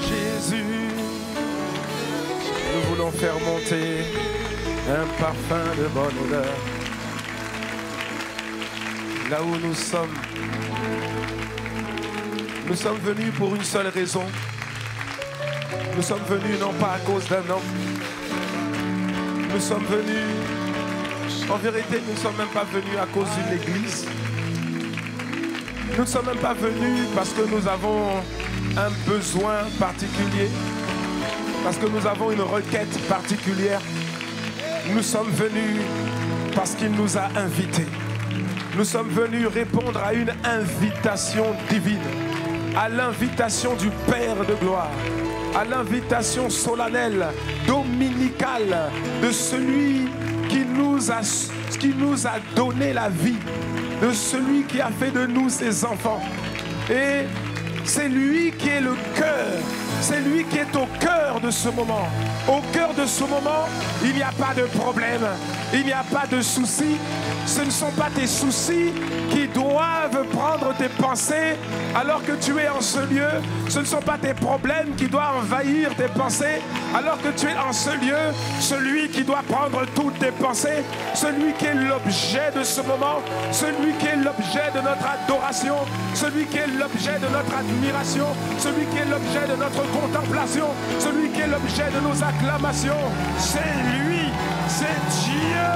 Jésus, nous voulons faire monter un parfum de bonne odeur. Là où nous sommes venus pour une seule raison. Nous sommes venus non pas à cause d'un homme. Nous sommes venus, en vérité, nous ne sommes même pas venus à cause d'une église. Nous ne sommes même pas venus parce que nous avons un besoin particulier, parce que nous avons une requête particulière. Nous sommes venus parce qu'il nous a invités. Nous sommes venus répondre à une invitation divine, à l'invitation du Père de gloire, à l'invitation solennelle, dominicale de celui qui nous a donné la vie, de celui qui a fait de nous ses enfants. Et c'est lui qui est le cœur, c'est lui qui est au cœur de ce moment. Au cœur de ce moment, il n'y a pas de problème, il n'y a pas de soucis. Ce ne sont pas tes soucis qui doivent prendre tes pensées alors que tu es en ce lieu. Ce ne sont pas tes problèmes qui doivent envahir tes pensées alors que tu es en ce lieu. Celui qui doit prendre toutes tes pensées, celui qui est l'objet de ce moment, celui qui est l'objet de notre adoration, celui qui est l'objet de notre admiration, celui qui est l'objet de notre contemplation, celui qui est l'objet de nos acclamations, c'est lui, c'est Dieu,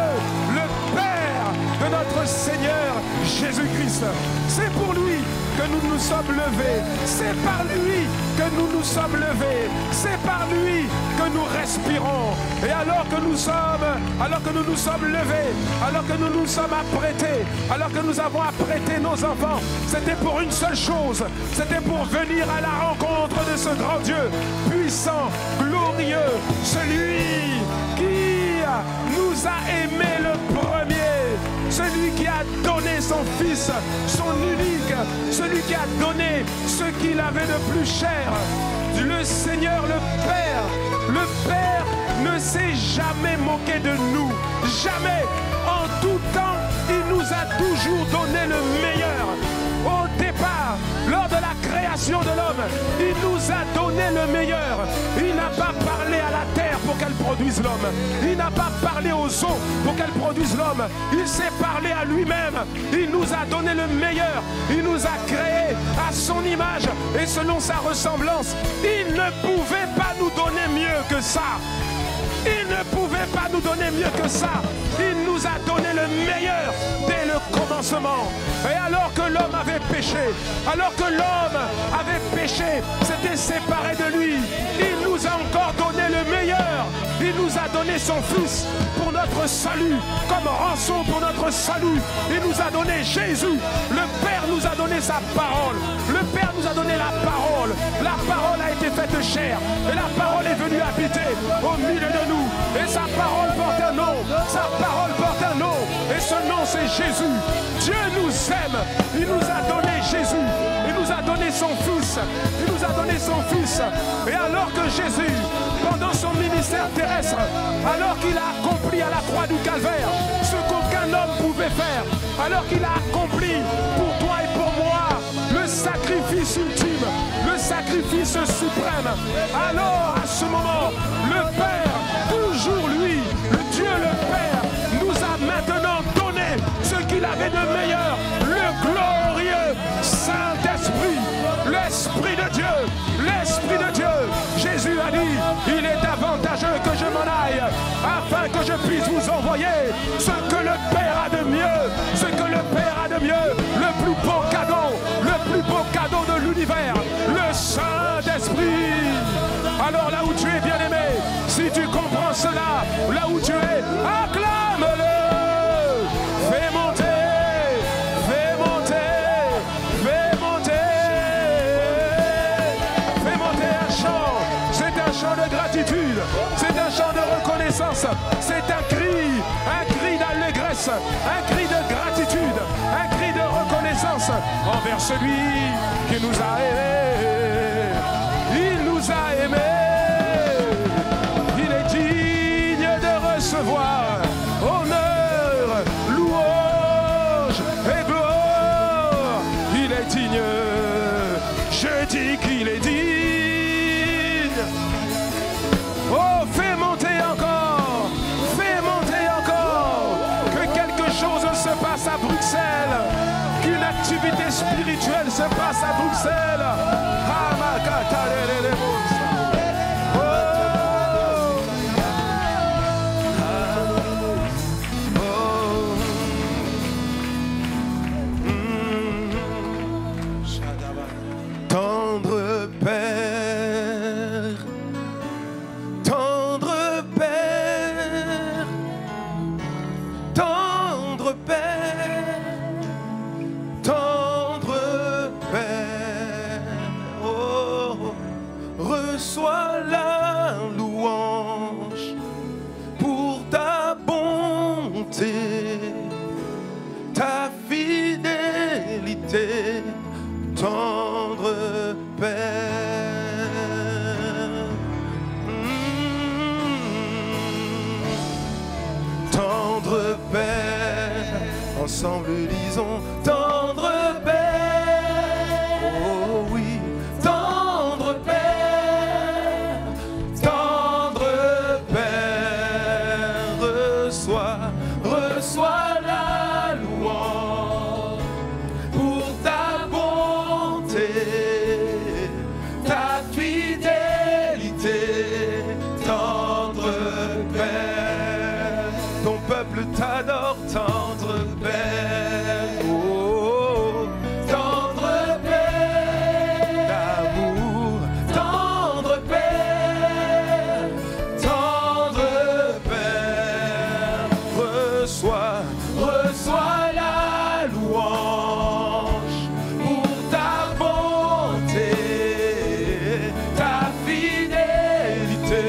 le Père de notre Seigneur Jésus-Christ. C'est pour lui que nous nous sommes levés. C'est par lui que nous nous sommes levés. C'est par lui que nous respirons. Et alors que nous nous sommes levés, alors que nous nous sommes apprêtés, alors que nous avons apprêté nos enfants, c'était pour une seule chose. C'était pour venir à la rencontre de ce grand Dieu, puissant, glorieux, celui qui nous a aimés le premier, celui qui a donné son Fils, son unique, celui qui a donné ce qu'il avait de plus cher. Le Seigneur, le Père ne s'est jamais moqué de nous, jamais. En tout temps, il nous a toujours donné le meilleur. Au départ, lors de la création de l'homme, il nous a donné le meilleur. Il n'a pas parlé à la terre pour qu'elle produise l'homme. Il n'a pas parlé aux eaux pour qu'elle produise l'homme. Il s'est parlé à lui-même. Il nous a donné le meilleur. Il nous a créés à son image et selon sa ressemblance. Il ne pouvait pas nous donner mieux que ça. Il ne pouvait pas nous donner mieux que ça. Il nous a donné le meilleur dès le commencement. Et alors que l'homme avait péché, s'était séparé de lui, il nous a encore donné le meilleur. Il nous a donné son Fils pour notre salut, comme rançon pour notre salut. Il nous a donné Jésus. Le Père nous a donné sa parole. Le Père nous a donné la parole. La parole a été faite chair. Et la parole est venue habiter au milieu de nous. Et sa parole porte un nom. Sa parole porte un nom. Et ce nom, c'est Jésus. Dieu nous aime. Il nous a donné Jésus. Il nous a donné son Fils. Il nous a donné son Fils. Et alors que Jésus, pendant son ministère terrestre, alors qu'il a accompli à la croix du Calvaire ce qu'aucun homme pouvait faire, alors qu'il a accompli pour toi et pour moi le sacrifice ultime, le sacrifice suprême, alors à ce moment, le Père, toujours lui, le Dieu le Père, nous a maintenant donné ce qu'il avait de meilleur, le glorieux Saint-Esprit, l'Esprit de Dieu, l'Esprit de Dieu. Jésus a dit, il est avantageux que je m'en aille, afin que je puisse vous envoyer ce que le Père a de mieux, ce que le Père a de mieux, le plus beau cadeau de l'univers, le Saint-Esprit. Alors là où tu es bien-aimé, si tu comprends cela, là où tu es, acclame-le, fais monter un chant. C'est un chant de gratitude, c'est un chant de reconnaissance, c'est un cri d'allégresse, un cri de gratitude, un cri de reconnaissance envers celui qui nous a aimés. Il nous a aimés. Il est digne de recevoir honneur, louange et gloire. Il est digne. Je dis qu'il est digne. Je passe à Bruxelles. Tendre Père, tendre Père, tendre Père, tendre Père, oh, reçois la louange pour ta bonté, ta fidélité, tendre Père. Tendre Père, ensemble lisons, tendre Père, oh oui, tendre Père, tendre Père, reçois la louange pour ta bonté, ta fidélité, tendre Père. Ton peuple t'adore, tendre Père. Oh, tendre Père d'amour, tendre Père, tendre Père. Reçois la louange pour ta bonté, ta fidélité,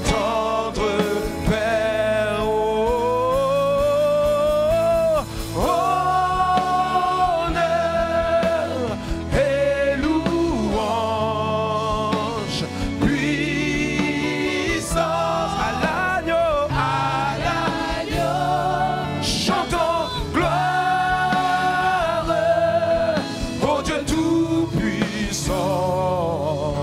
tendre Père. Oh, honneur et louange, puissance à l'agneau, chantons gloire au Dieu tout-puissant.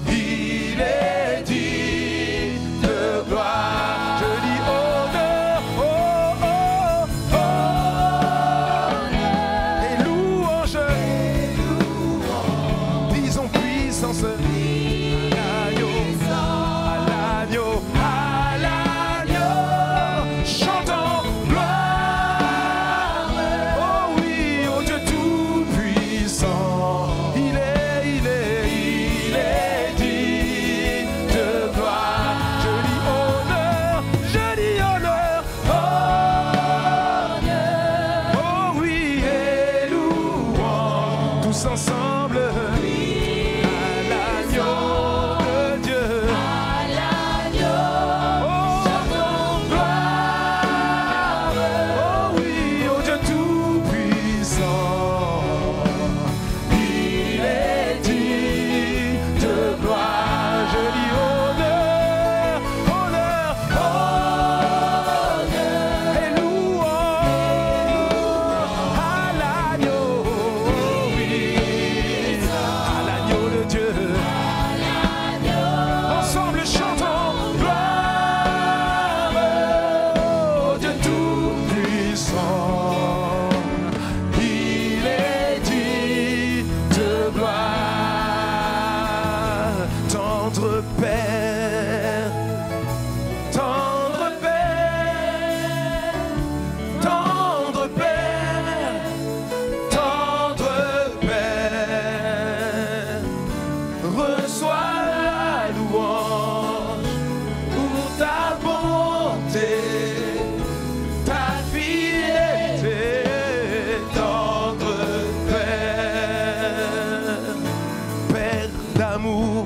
Il est dit de gloire. Je dis honneur, oh, et louange, disons puissance. À l'agneau, chantons gloire. Oh oui, au Dieu tout-puissant. Il est dit de gloire. Je dis honneur, oh oui, et louange, tous ensemble. À l'agneau de Dieu. Oh, gloire. Oh oui, au Dieu tout-puissant. Il est dit de gloire. Je dis honneur et louange à l'agneau. Oui, à l'agneau de Dieu. Ensemble chantons gloire au Dieu tout-puissant. Il est dit de gloire. Tendre Père, tendre Père, tendre Père, tendre Père, reçois la louange pour ta bonté, ta fidélité, tendre Père, Père d'amour,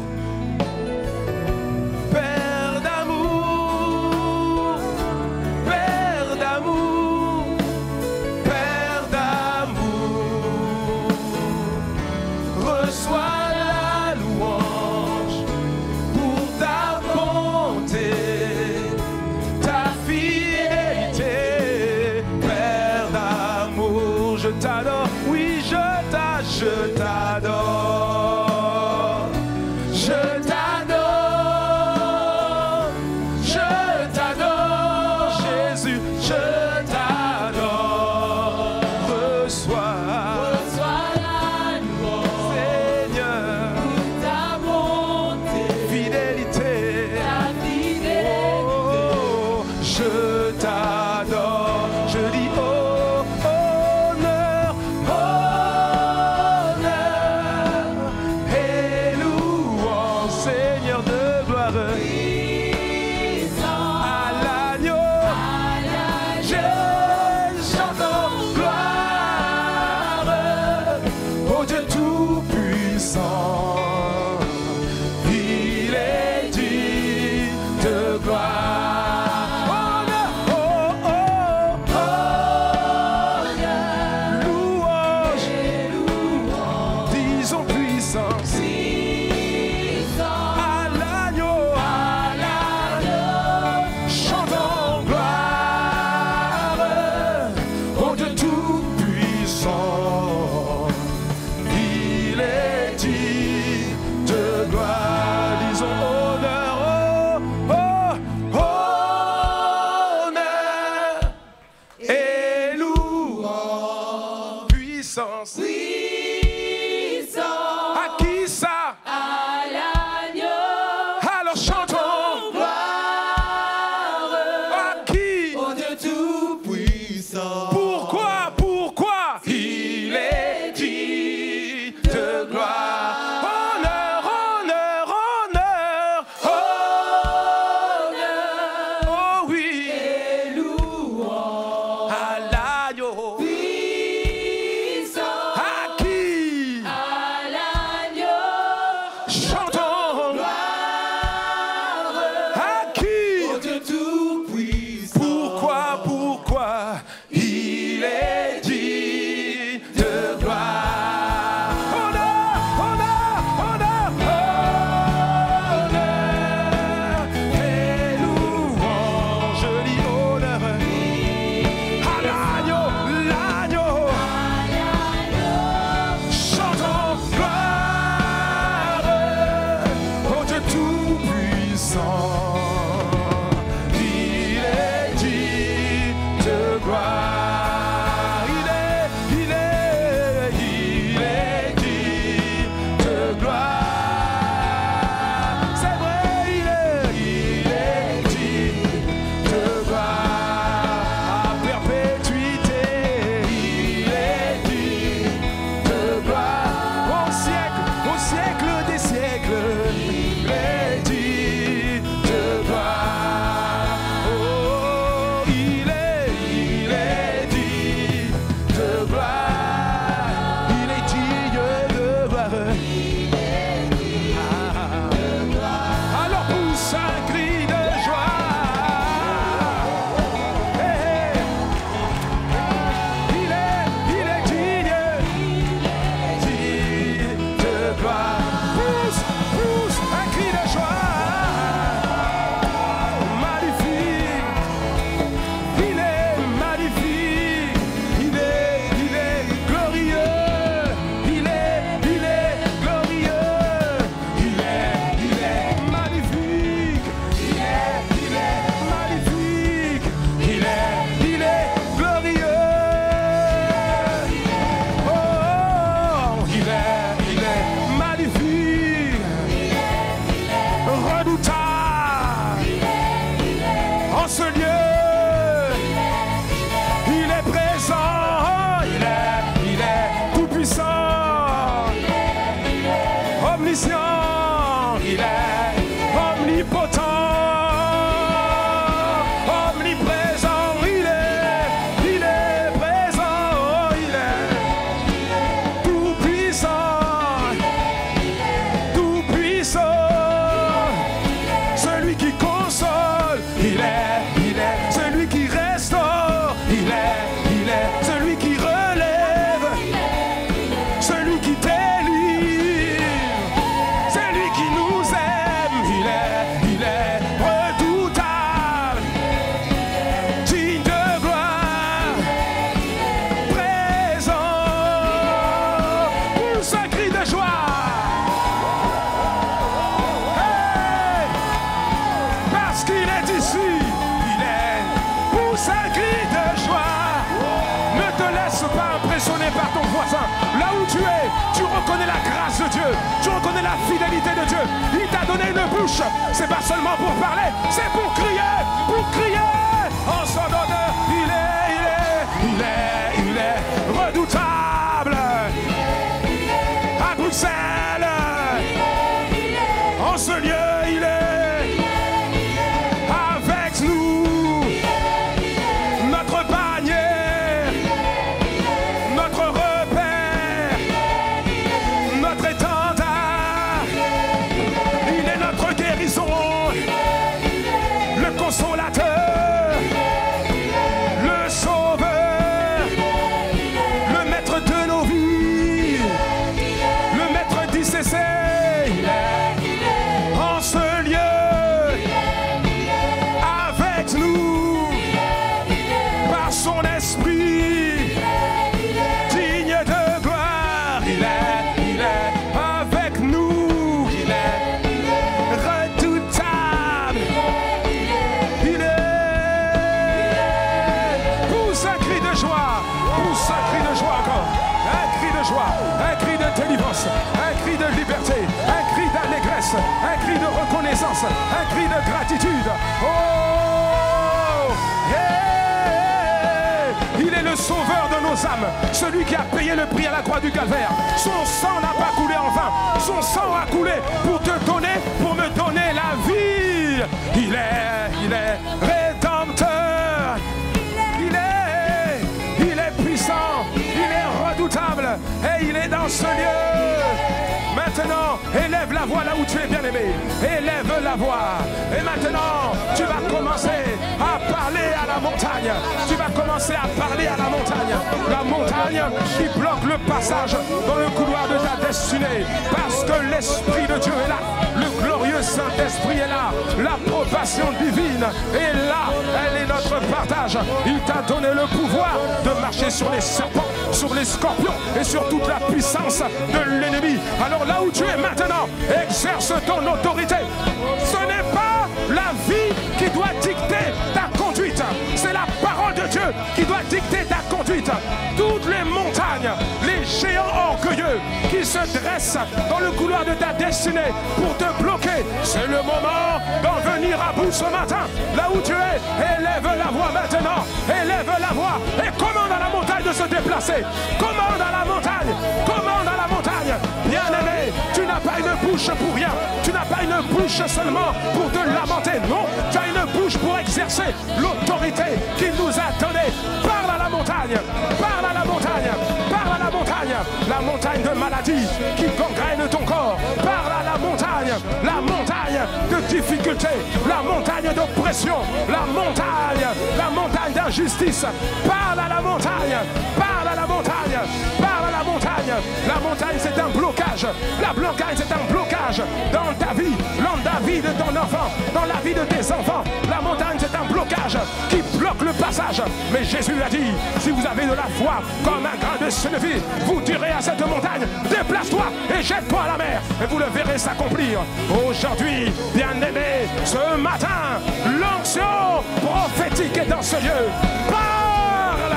Père d'amour, Père d'amour, Père d'amour, reçois la louange pour ta bonté, ta fidélité, Père d'amour. Je t'adore, oui, je t'adore, je t'adore, je t'adore, Jésus, je t'adore. Reçois la À qui ça? À l'agneau. Alors chantons. Gloire. À qui? Au Dieu tout-puissant. Pourquoi? Pourquoi? Il est dit de gloire. Honneur, honneur, honneur. Honneur. Oh oui. Et louange. À l'agneau. Puissant. À qui? À l'agneau. Chantons. Gloire. À qui? Au Dieu tout-puissant. Pourquoi? Pourquoi? Il est dit de gloire. Honneur, honneur, honneur, honneur. Et louange, je dis honneur. À l'agneau, l'agneau. Chantons gloire au Dieu tout-puissant. Il est dit de gloire. Il est dit de gloire. C'est vrai, il est dit de gloire. À perpétuité, il est dit de gloire. Au siècle des siècles, il est dit de gloire. Oh, il est dit de gloire. Il est digne de gloire. Alors pousse un cri de joie. Hey, hey. Il est digne de gloire. Pousse un cri de joie. Magnifique. Il est magnifique. Il est glorieux. Il est glorieux. Il est magnifique. Il est magnifique. Il est glorieux. Oh, il est magnifique. Redoutable. En ce lieu. Il est présent. Il est tout puissant. Omniscient. Il est omnipotent. Omniprésent. Il est présent. Oh, il est tout puissant. Tout puissant. Celui qui console. Il est celui qui restaure. Il est celui qui relève. Celui qui délivre. Celui qui nous aime. Il est redoutable. Digne de gloire. Présent. Pousse un cri de joie. Hey! Parce qu'il est ici. Pousse un cri de joie. Ne te laisse pas impressionner par ton voisin. Là où tu es, tu reconnais la grâce de Dieu. Tu reconnais la fidélité de Dieu. Il t'a donné une bouche. C'est pas seulement pour parler, c'est pour crier. Pour crier. En son honneur, il est redoutable. À Bruxelles. En ce lieu, il est avec nous. Notre bannière, notre repère, notre étendard. Il est notre guérison, le consolateur, le sauveur, le maître de nos vies, le maître d'ICC. En ce lieu, avec nous, par son esprit, digne de gloire. Il est avec nous. Il est redoutable. Il est. Pousse un cri de joie. Pousse un cri de joie encore. Un cri de joie. Un cri de délivrance, un cri de liberté, un cri d'allégresse, un cri de reconnaissance, un cri de gratitude. Oh! Hey! Il est le sauveur de nos âmes, celui qui a payé le prix à la croix du calvaire. Son sang n'a pas coulé en vain, son sang a coulé pour te donner, pour me donner la vie. Il est rédempteur, il est puissant, il est redoutable et il est dans ce lieu. Maintenant, élève la voix là où tu es bien-aimé. Élève la voix. Et maintenant, tu vas commencer à parler à la montagne. Tu vas commencer à parler à la montagne. La montagne qui bloque le passage dans le couloir de ta destinée. Parce que l'Esprit de Dieu est là. Le glorieux Saint-Esprit est là. L'approbation divine est là. Elle est notre partage. Il t'a donné le pouvoir de marcher sur les serpents, sur les scorpions et sur toute la puissance de l'ennemi. Alors là où tu es maintenant, exerce ton autorité. Ce n'est pas la vie qui doit dicter ta conduite. C'est la parole de Dieu qui doit dicter ta conduite. Toutes les montagnes, les géants orgueilleux qui se dressent dans le couloir de ta destinée pour te bloquer, c'est le moment d'en venir à bout ce matin. Là où tu es, élève la voix maintenant. Élève la voix et commande à la montagne de se déplacer. Commande à la montagne. Commande à la montagne. Bien-aimé, tu n'as pas une bouche pour rien. Tu n'as pas une bouche seulement pour te lamenter. Non, tu as une bouche pour exercer l'autorité qu'il nous a donnée. Parle à la montagne. Parle à la montagne. Parle à la montagne. La montagne de maladie qui gangrène ton corps. Parle à la montagne. La montagne de difficulté. La montagne d'oppression. La montagne d'injustice. Parle à la montagne. Parle à la montagne. Parle à la montagne. La montagne, c'est un blocage. La montagne, c'est un blocage dans ta vie de ton enfant, dans la vie de tes enfants. La montagne, c'est un blocage qui bloque le passage. Mais Jésus a dit, si vous avez de la foi comme un grain de sénévé, vous direz à cette montagne, déplace-toi et jette-toi à la mer. Et vous le verrez s'accomplir. Aujourd'hui, bien-aimé, ce matin, l'onction prophétique est dans ce lieu. Parle,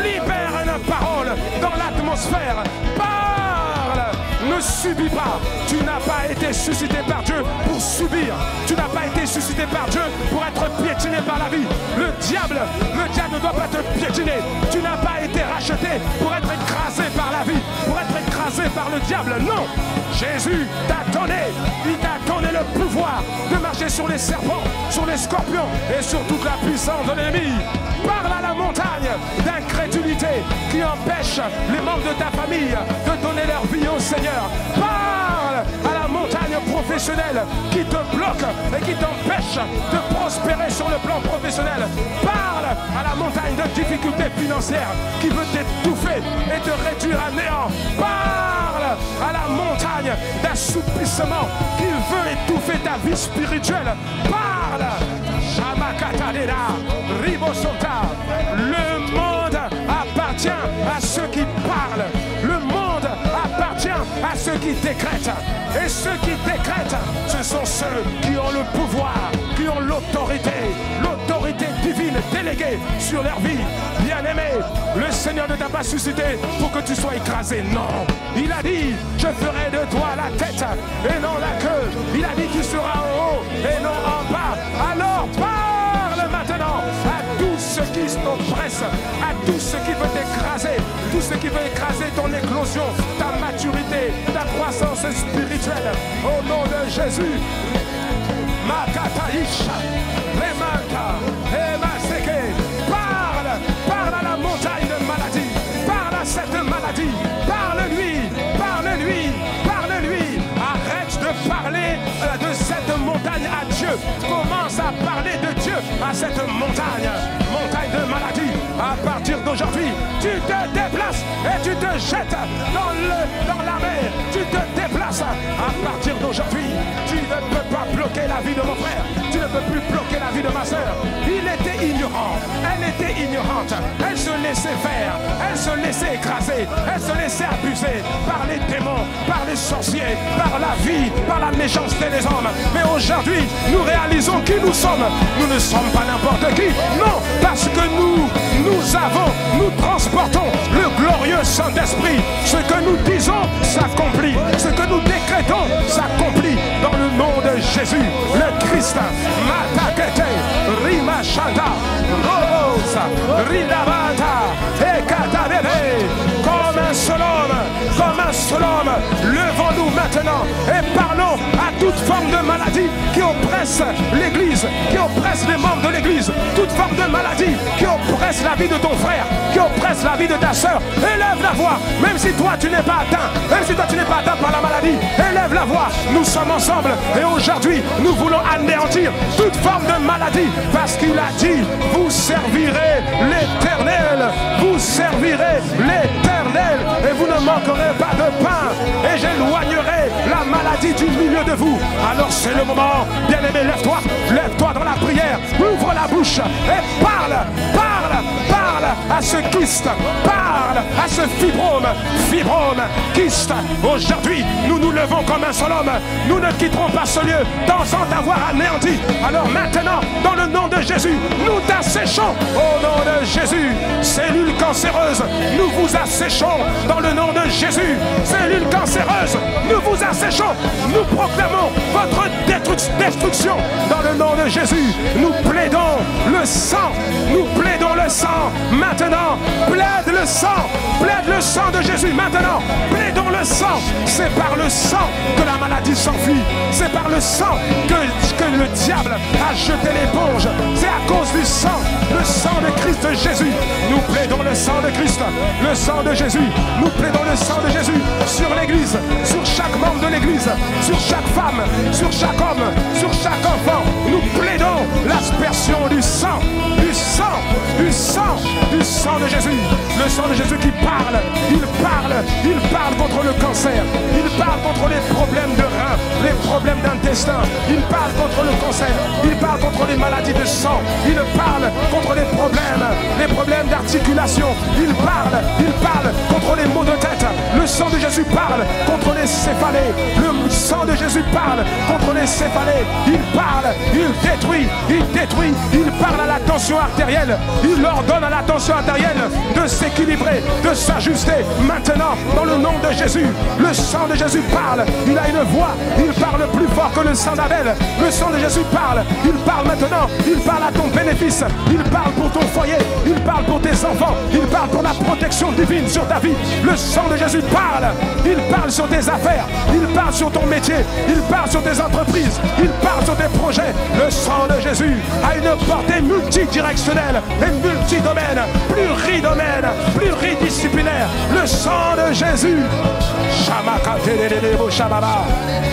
libère une parole dans l'atmosphère. Parle, ne subis pas. Tu n'as pas été suscité par Dieu pour subir. Tu n'as pas été suscité par Dieu pour être piétiné par la vie. Le diable ne doit pas te piétiner. Tu n'as pas été racheté pour être écrasé par la vie, pour être écrasé par le diable. Non, Jésus t'a donné, il t'a donné le pouvoir de marcher sur les serpents, sur les scorpions et sur toute la puissance de l'ennemi. Parle à la montagne d'incrédulité qui empêche les membres de ta famille de donner leur vie au Seigneur. Parle à la montagne professionnelle qui te bloque et qui t'empêche de prospérer sur le plan professionnel. Parle à la montagne de difficultés financières qui veut t'étouffer et te réduire à néant. Parle à la montagne d'assoupissement qui veut étouffer ta vie spirituelle. Parle. Le monde appartient à ceux qui parlent. Le monde appartient à ceux qui décrètent. Et ceux qui décrètent, ce sont ceux qui ont le pouvoir, qui ont l'autorité divine déléguée sur leur vie. Bien-aimé, le Seigneur ne t'a pas suscité pour que tu sois écrasé. Non, il a dit, je ferai de toi la tête et non la queue. Il a dit, tu seras en haut et non en bas. Alors parle maintenant à tous ceux qui t'oppressent, à tous ceux qui veulent t'écraser, tout ce qui veut écraser ton éclosion, ta maturité, ta croissance spirituelle. Au nom de Jésus. Makataïcha, Remanta, Emaseke. Parle à la montagne de maladie. Parle à cette maladie. Parle-lui. Arrête de parler de cette montagne à Dieu. Commence à parler de Dieu à cette montagne de maladie. À partir d'aujourd'hui, tu te déplaces et tu te jettes dans la mer. Tu te déplaces. À partir d'aujourd'hui, tu ne peux pas bloquer la vie de mon frère. Tu ne peux plus bloquer la vie de ma soeur. Il était ignorant. Elle était ignorante. Elle se laissait faire. Elle se laissait écraser. Elle se laissait abuser par les démons, par les sorciers, par la vie, par la méchanceté des hommes. Mais aujourd'hui, nous réalisons qui nous sommes. Nous ne sommes pas n'importe qui. Non, parce que nous transportons le glorieux Saint-Esprit. Ce que nous disons, ça guéridon s'accomplit dans le nom de Jésus, le Christ. Matakete, Rimashanda, Rosa, Ridabata, Ekatabebe. Comme un seul homme, levons-nous maintenant et parlons à toute forme de maladie qui oppresse l'Église, qui oppresse les membres de l'Église, toute forme de maladie qui oppresse la vie de ton frère, qui oppresse la vie de ta soeur. Élève la voix, même si toi tu n'es pas atteint, même si toi tu n'es pas atteint par la maladie, élève la voix. Nous sommes ensemble et aujourd'hui nous voulons anéantir toute forme de maladie parce qu'il a dit, vous servirez l'Éternel, vous servirez l'Éternel et vous ne manquerez pas de pain et j'éloignerai la maladie du milieu de vous. Alors c'est le moment, bien-aimé, lève-toi dans la prière, ouvre la bouche et parle à ce kyste, parle à ce fibrome, kyste. Aujourd'hui, nous nous levons comme un seul homme, nous ne quitterons pas ce lieu sans t'avoir anéanti. Alors maintenant, dans le nom de Jésus, nous t'asséchons au nom de Jésus. Cellules cancéreuses, nous vous asséchons dans le nom de Jésus. Cellules cancéreuses, nous vous asséchons. Nous proclamons votre destruction dans le nom de Jésus. Nous plaidons le sang, maintenant. Plaide le sang de Jésus maintenant. Plaidons le sang. C'est par le sang que la maladie s'enfuit. C'est par le sang que le diable a jeté l'éponge. C'est à cause du sang, le sang de Christ Jésus. Nous plaidons le sang de Christ, le sang de Jésus. Nous plaidons le sang de Jésus sur l'Église, sur chaque membre de l'Église, sur chaque femme, sur chaque homme, sur chaque enfant. Nous plaidons l'aspersion du sang, du sang, du sang, du sang de Jésus. Le sang de Jésus qui parle, il parle contre le cancer, il parle contre les problèmes de rein, les problèmes d'intestin, il parle contre le cancer, il parle contre les maladies de sang, il parle contre les problèmes d'articulation, il parle contre les maux de tête. Le sang de Jésus parle contre les céphalées, le sang de Jésus parle contre les céphalées, il parle, il détruit, il parle à la tension artérielle, il ordonne à la tension artérielle de s'équilibrer, de s'ajuster. Maintenant, dans le nom de Jésus, le sang de Jésus parle, il a une voix, il parle plus fort que le sang d'Abel. Le sang de Jésus parle, il parle maintenant, il parle à ton bénéfice, il parle pour ton foyer, il parle pour tes enfants, il parle pour la protection divine sur ta vie. Le sang de Jésus parle, il parle sur tes affaires, il parle sur ton métier, il parle sur tes entreprises, il parle sur tes projets. Le sang de Jésus a une portée multidirectionnelle et multidomaine, pluridisciplinaire. Le sang de Jésus.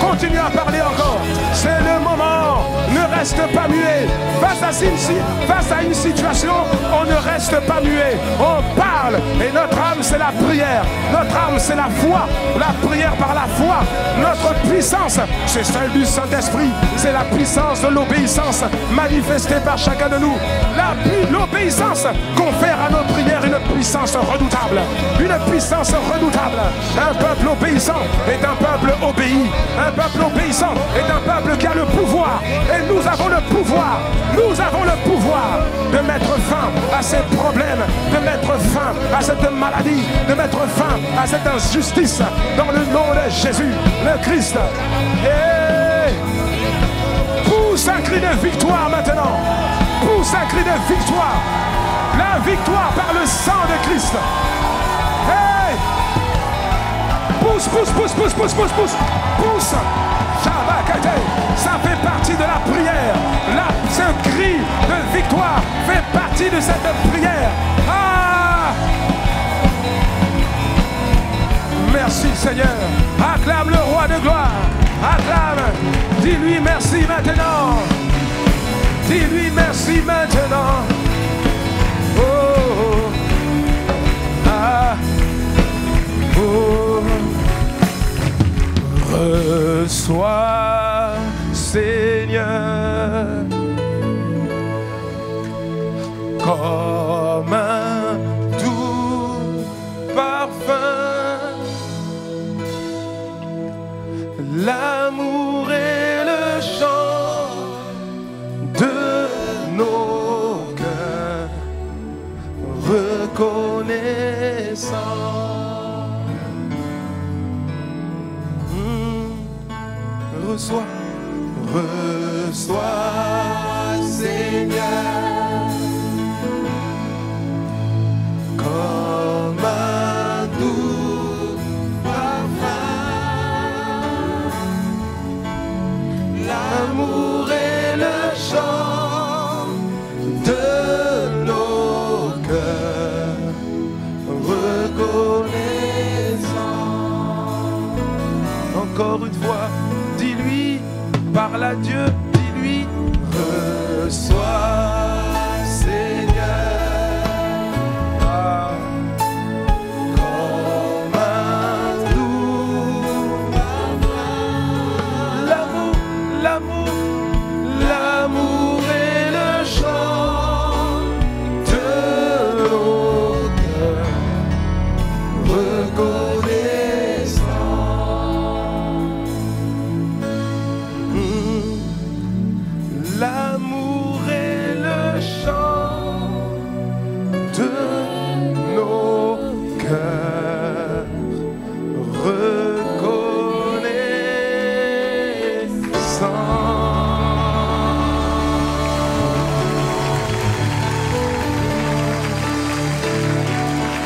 Continue à parler encore. C'est le moment. Ne reste pas muet. Face à une situation, on ne reste pas muet. On parle. Et notre âme, c'est la prière. Notre âme, c'est la foi. La prière par la foi. Notre puissance, c'est celle du Saint-Esprit. C'est la puissance de l'obéissance manifestée par chacun de nous. L'obéissance confère à nos prières une puissance redoutable. Une puissance redoutable. Un peuple obéissant est un peuple obéi. Un peuple obéissant est un peuple qui a le pouvoir. Et nous avons le pouvoir. Nous avons le pouvoir de mettre fin à ces problèmes, de mettre fin à cette maladie, de mettre fin à cette injustice dans le nom de Jésus, le Christ. Et pousse un cri de victoire maintenant. Pousse un cri de victoire. La victoire par le sang de Christ. Hey! Pousse. Ça fait partie de la prière. Ce cri de victoire fait partie de cette prière. Ah! Merci Seigneur. Acclame le roi de gloire. Acclame. Dis-lui merci maintenant. Dis-lui merci maintenant. Oh, oh. Ah. Oh. Reçois, Seigneur, comme un doux parfum, l'amour et le chant de nos cœurs reconnaissants. reçois, Seigneur, comme un doux parfum. L'amour est le chant de nos cœurs, reconnaissants. Encore une fois, dis-lui, parle à Dieu, dis-lui, reçois, Seigneur, comme un doux parfum. L'amour est le chant de nos cœurs, reconnaissants. L'amour est le chant de nos cœurs, reconnaissants.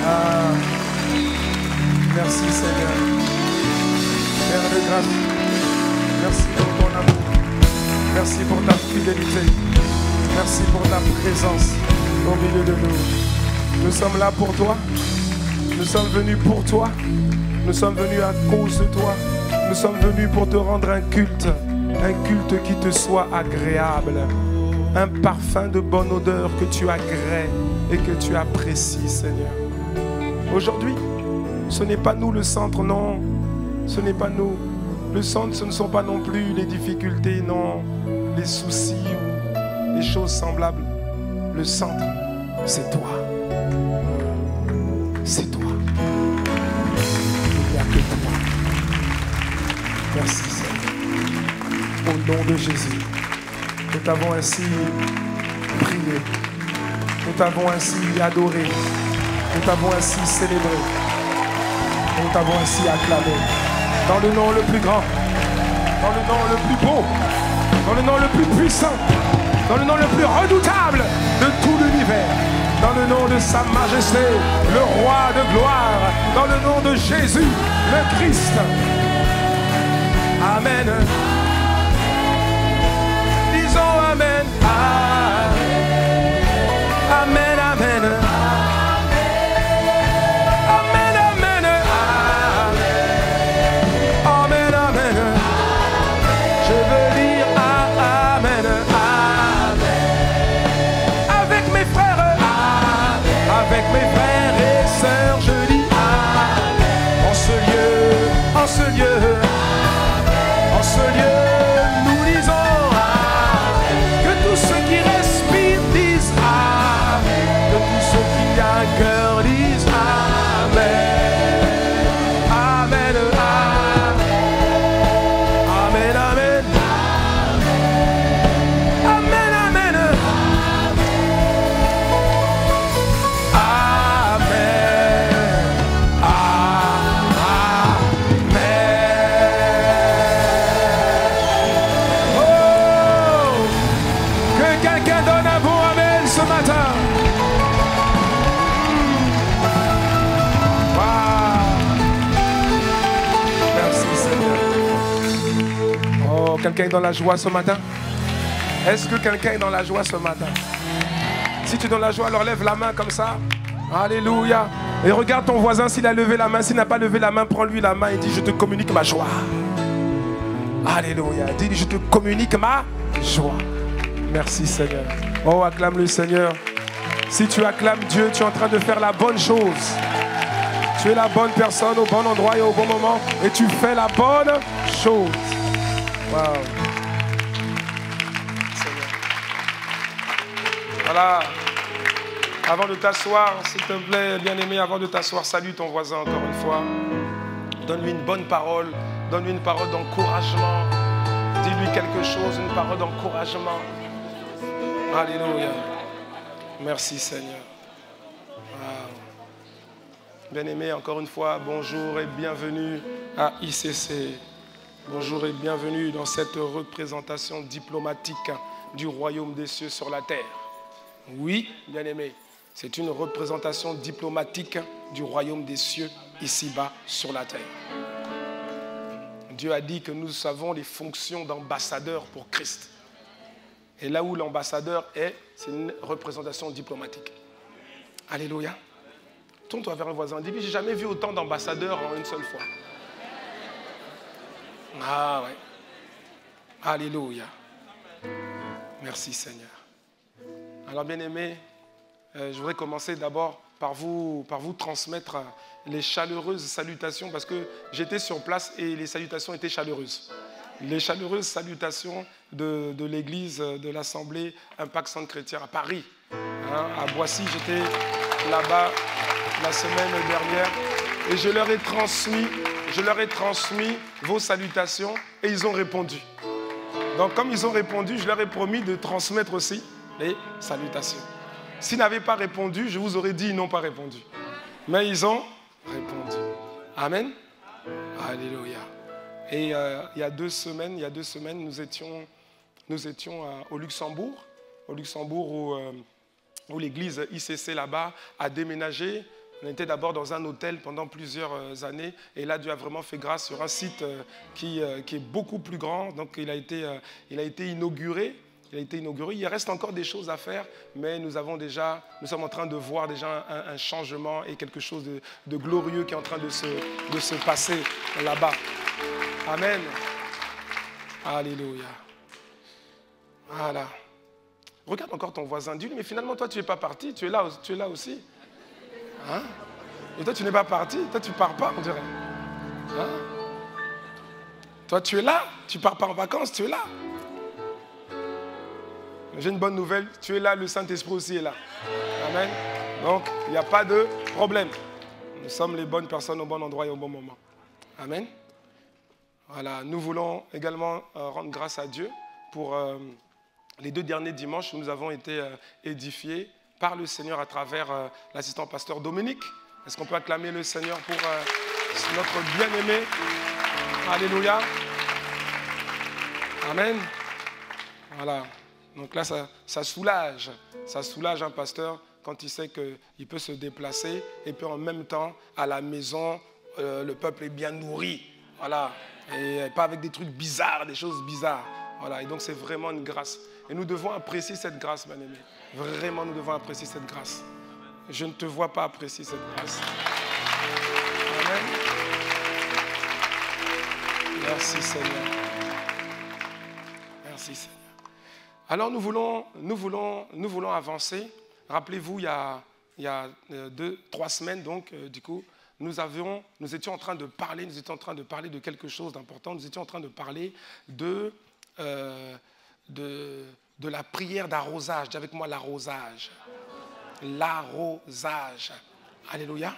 Ah, merci Seigneur. Père de grâce, merci pour ton amour. Merci pour ta fidélité. Merci pour ta présence au milieu de nous. Nous sommes là pour toi. Nous sommes venus pour toi. Nous sommes venus à cause de toi. Nous sommes venus pour te rendre un culte qui te soit agréable. Un parfum de bonne odeur que tu agrées et que tu apprécies, Seigneur. Aujourd'hui, ce n'est pas nous le centre, non. Ce n'est pas nous. Le centre, ce ne sont pas non plus les difficultés, non, les soucis ou les choses semblables. Le centre, c'est toi. C'est toi. Il n'y a que toi. Merci Seigneur. Au nom de Jésus, nous t'avons ainsi prié. Nous t'avons ainsi adoré. Nous t'avons ainsi célébré. Nous t'avons ainsi acclamé. Dans le nom le plus grand, dans le nom le plus beau, dans le nom le plus puissant, dans le nom le plus redoutable de tout l'univers, dans le nom de Sa Majesté, le Roi de gloire, dans le nom de Jésus, le Christ. Amen. Disons Amen. Amen, Amen. En ce lieu, nous disons que tous ceux qui respirent disent Amen, que tous ceux qui ont un cœur disent Amen, Amen, Amen, Amen, Amen, Amen, quelqu'un est dans la joie ce matin? Est-ce que quelqu'un est dans la joie ce matin? Si tu es dans la joie, alors lève la main comme ça. Alléluia. Et regarde ton voisin s'il a levé la main. S'il n'a pas levé la main, prends-lui la main et dis: je te communique ma joie. Alléluia. Dis: je te communique ma joie. Merci Seigneur. Oh, acclame le Seigneur. Si tu acclames Dieu, tu es en train de faire la bonne chose. Tu es la bonne personne au bon endroit et au bon moment. Et tu fais la bonne chose. Wow. Voilà. Avant de t'asseoir, s'il te plaît, bien-aimé, avant de t'asseoir, salue ton voisin encore une fois. Donne-lui une bonne parole. Donne-lui une parole d'encouragement. Dis-lui quelque chose, une parole d'encouragement. Alléluia. Merci Seigneur. Wow. Bien-aimé, encore une fois, bonjour et bienvenue à ICC. Bonjour et bienvenue dans cette représentation diplomatique du royaume des cieux sur la terre. Oui, bien-aimés, c'est une représentation diplomatique du royaume des cieux ici-bas sur la terre. Dieu a dit que nous avons les fonctions d'ambassadeur pour Christ. Et là où l'ambassadeur est, c'est une représentation diplomatique. Alléluia. Tourne-toi vers un voisin. Dis-lui, j'ai jamais vu autant d'ambassadeurs en une seule fois. Ah ouais. Alléluia. Merci Seigneur. Alors bien-aimés, je voudrais commencer d'abord par vous transmettre les chaleureuses salutations parce que j'étais sur place et les salutations étaient chaleureuses. Les chaleureuses salutations de l'église de l'Assemblée Impact Centre Chrétien à Paris. À Boissy, j'étais là-bas la semaine dernière et je leur ai transmis vos salutations et ils ont répondu. Donc comme ils ont répondu, je leur ai promis de transmettre aussi les salutations. S'ils n'avaient pas répondu, je vous aurais dit ils n'ont pas répondu. Mais ils ont répondu. Amen. Alléluia. Et il y a deux semaines, nous étions au Luxembourg où l'église ICC là-bas a déménagé. On était d'abord dans un hôtel pendant plusieurs années et là Dieu a vraiment fait grâce sur un site qui est beaucoup plus grand. Donc il a été inauguré. Il reste encore des choses à faire, mais nous sommes en train de voir déjà un changement et quelque chose de glorieux qui est en train de se passer là-bas. Amen. Alléluia. Voilà. Regarde encore ton voisin. Dis-lui, mais finalement, toi, tu n'es pas parti. Tu es là aussi. Hein? Et toi, tu n'es pas parti. Toi, tu ne pars pas, on dirait. Hein? Toi, tu es là. Tu ne pars pas en vacances. Tu es là. J'ai une bonne nouvelle. Tu es là. Le Saint-Esprit aussi est là. Amen. Donc, il n'y a pas de problème. Nous sommes les bonnes personnes au bon endroit et au bon moment. Amen. Voilà, nous voulons également rendre grâce à Dieu pour les 2 derniers dimanches où nous avons été édifiés par le Seigneur à travers l'assistant pasteur Dominique. Est-ce qu'on peut acclamer le Seigneur pour notre bien-aimé? Alléluia. Amen. Voilà. Donc là, ça soulage un pasteur quand il sait qu'il peut se déplacer et puis en même temps, à la maison, le peuple est bien nourri. Voilà. Et pas avec des trucs bizarres, des choses bizarres. Voilà. Et donc, c'est vraiment une grâce. Et nous devons apprécier cette grâce, bien-aimés. Vraiment, nous devons apprécier cette grâce. Je ne te vois pas apprécier cette grâce. Amen. Merci, Seigneur. Merci, Seigneur. Alors, nous voulons avancer. Rappelez-vous, il y a 2-3 semaines, donc, du coup, nous étions en train de parler de quelque chose d'important. Nous étions en train de parler de la prière d'arrosage. Dis avec moi l'arrosage. L'arrosage. Alléluia.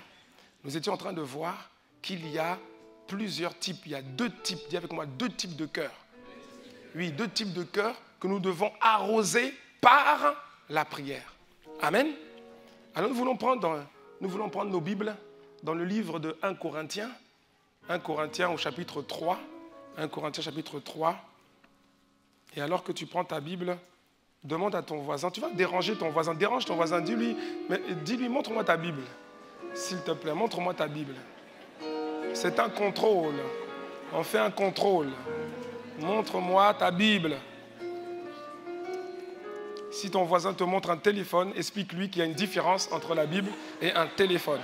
Nous étions en train de voir qu'il y a plusieurs types. Il y a 2 types. Dis avec moi 2 types de cœurs. Oui, 2 types de cœurs que nous devons arroser par la prière. Amen. Alors nous voulons prendre nos Bibles dans le livre de 1 Corinthiens. 1 Corinthiens au chapitre 3. 1 Corinthiens chapitre 3. Et alors que tu prends ta Bible, demande à ton voisin. Tu vas déranger ton voisin. Dérange ton voisin. Dis-lui, montre-moi ta Bible. S'il te plaît, montre-moi ta Bible. C'est un contrôle. On fait un contrôle. Montre-moi ta Bible. Si ton voisin te montre un téléphone, explique-lui qu'il y a une différence entre la Bible et un téléphone.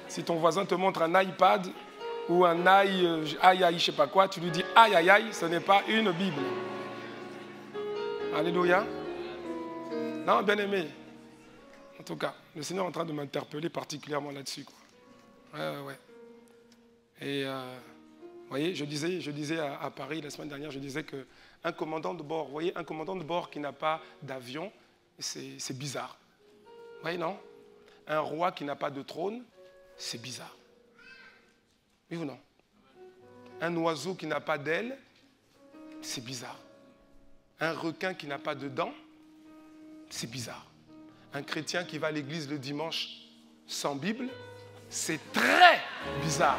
Si ton voisin te montre un iPad ou un aïe, je sais pas quoi, tu lui dis aïe, aïe, aïe, ce n'est pas une Bible. Alléluia. Non, bien aimé. En tout cas, le Seigneur est en train de m'interpeller particulièrement là-dessus. Ouais. Et vous voyez, je disais à Paris la semaine dernière, je disais qu'un commandant de bord, vous voyez, un commandant de bord qui n'a pas d'avion, c'est bizarre. Vous voyez, non? Un roi qui n'a pas de trône, c'est bizarre. Oui ou non? Un oiseau qui n'a pas d'ailes, c'est bizarre. Un requin qui n'a pas de dents, c'est bizarre. Un chrétien qui va à l'église le dimanche sans Bible, c'est très bizarre.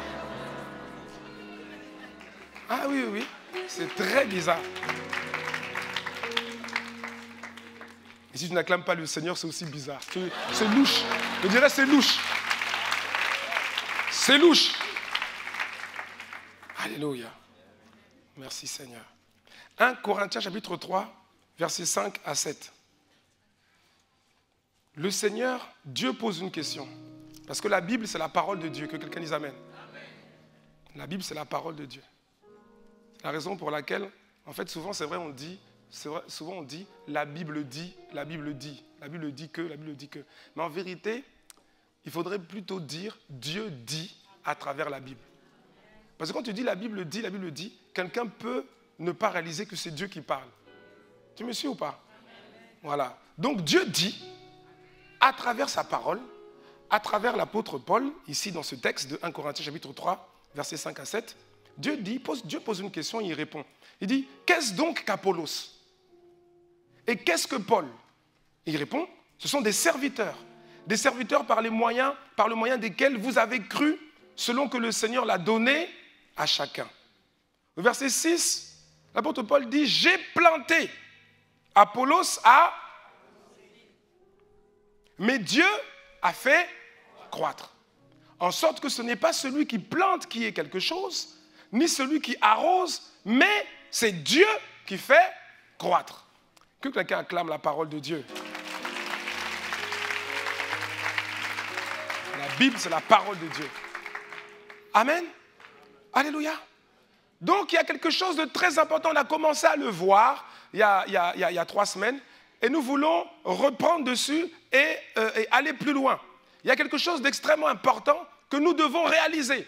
Ah oui, oui, oui. C'est très bizarre. Et si tu n'acclames pas le Seigneur, c'est aussi bizarre. C'est louche. Je dirais c'est louche. C'est louche. Alléluia. Merci Seigneur. 1 Corinthiens chapitre 3, versets 5 à 7. Le Seigneur, Dieu pose une question. Parce que la Bible, c'est la parole de Dieu. Que quelqu'un dise Amen. La Bible, c'est la parole de Dieu. C'est la raison pour laquelle, en fait, souvent, c'est vrai, souvent on dit, la Bible dit, la Bible dit, la Bible dit que, la Bible dit que. Mais en vérité, il faudrait plutôt dire, Dieu dit à travers la Bible. Parce que quand tu dis la Bible dit, quelqu'un peut ne pas réaliser que c'est Dieu qui parle. Tu me suis ou pas? Voilà. Donc Dieu dit, à travers sa parole, à travers l'apôtre Paul, ici dans ce texte de 1 Corinthiens chapitre 3, versets 5 à 7, Dieu pose une question et il répond. Il dit, qu'est-ce donc qu'Apollos? Et qu'est-ce que Paul? Et il répond, ce sont des serviteurs par le moyen desquels vous avez cru, selon que le Seigneur l'a donné à chacun. Au verset 6, l'apôtre Paul dit, j'ai planté, Apollos a, mais Dieu a fait croître. En sorte que ce n'est pas celui qui plante qui est quelque chose, ni celui qui arrose, mais c'est Dieu qui fait croître. Que quelqu'un acclame la parole de Dieu. La Bible, c'est la parole de Dieu. Amen. Alléluia. Donc, il y a quelque chose de très important. On a commencé à le voir il y a 3 semaines. Et nous voulons reprendre dessus et aller plus loin. Il y a quelque chose d'extrêmement important que nous devons réaliser.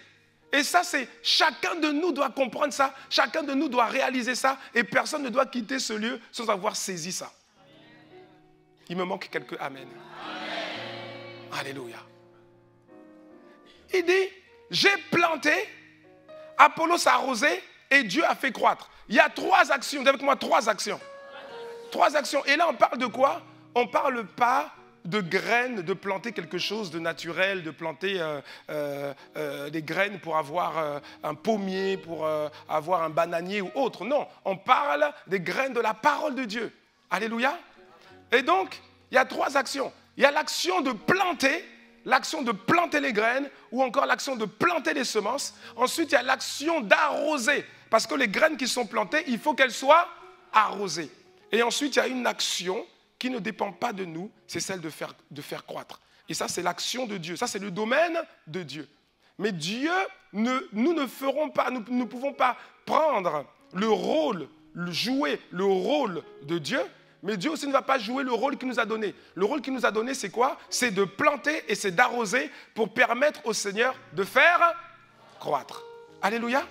Et ça, c'est chacun de nous doit comprendre ça, chacun de nous doit réaliser ça, et personne ne doit quitter ce lieu sans avoir saisi ça. Il me manque quelques amen. Amen. Alléluia. Il dit, j'ai planté, Apollos a arrosé, et Dieu a fait croître. Il y a 3 actions, dis avec moi 3 actions. 3 actions. Et là, on parle de quoi? On ne parle pas de graines, de planter quelque chose de naturel, de planter des graines pour avoir un pommier, pour avoir un bananier ou autre. Non, on parle des graines de la parole de Dieu. Alléluia. Et donc, il y a 3 actions. Il y a l'action de planter les graines ou encore l'action de planter les semences. Ensuite, il y a l'action d'arroser. Parce que les graines qui sont plantées, il faut qu'elles soient arrosées. Et ensuite, il y a une action qui ne dépend pas de nous, c'est celle de faire croître. Et ça, c'est l'action de Dieu. Ça, c'est le domaine de Dieu. Mais Dieu, nous ne pouvons pas prendre jouer le rôle de Dieu, mais Dieu aussi ne va pas jouer le rôle qu'il nous a donné. Le rôle qu'il nous a donné, c'est quoi? C'est de planter et c'est d'arroser pour permettre au Seigneur de faire croître. Alléluia.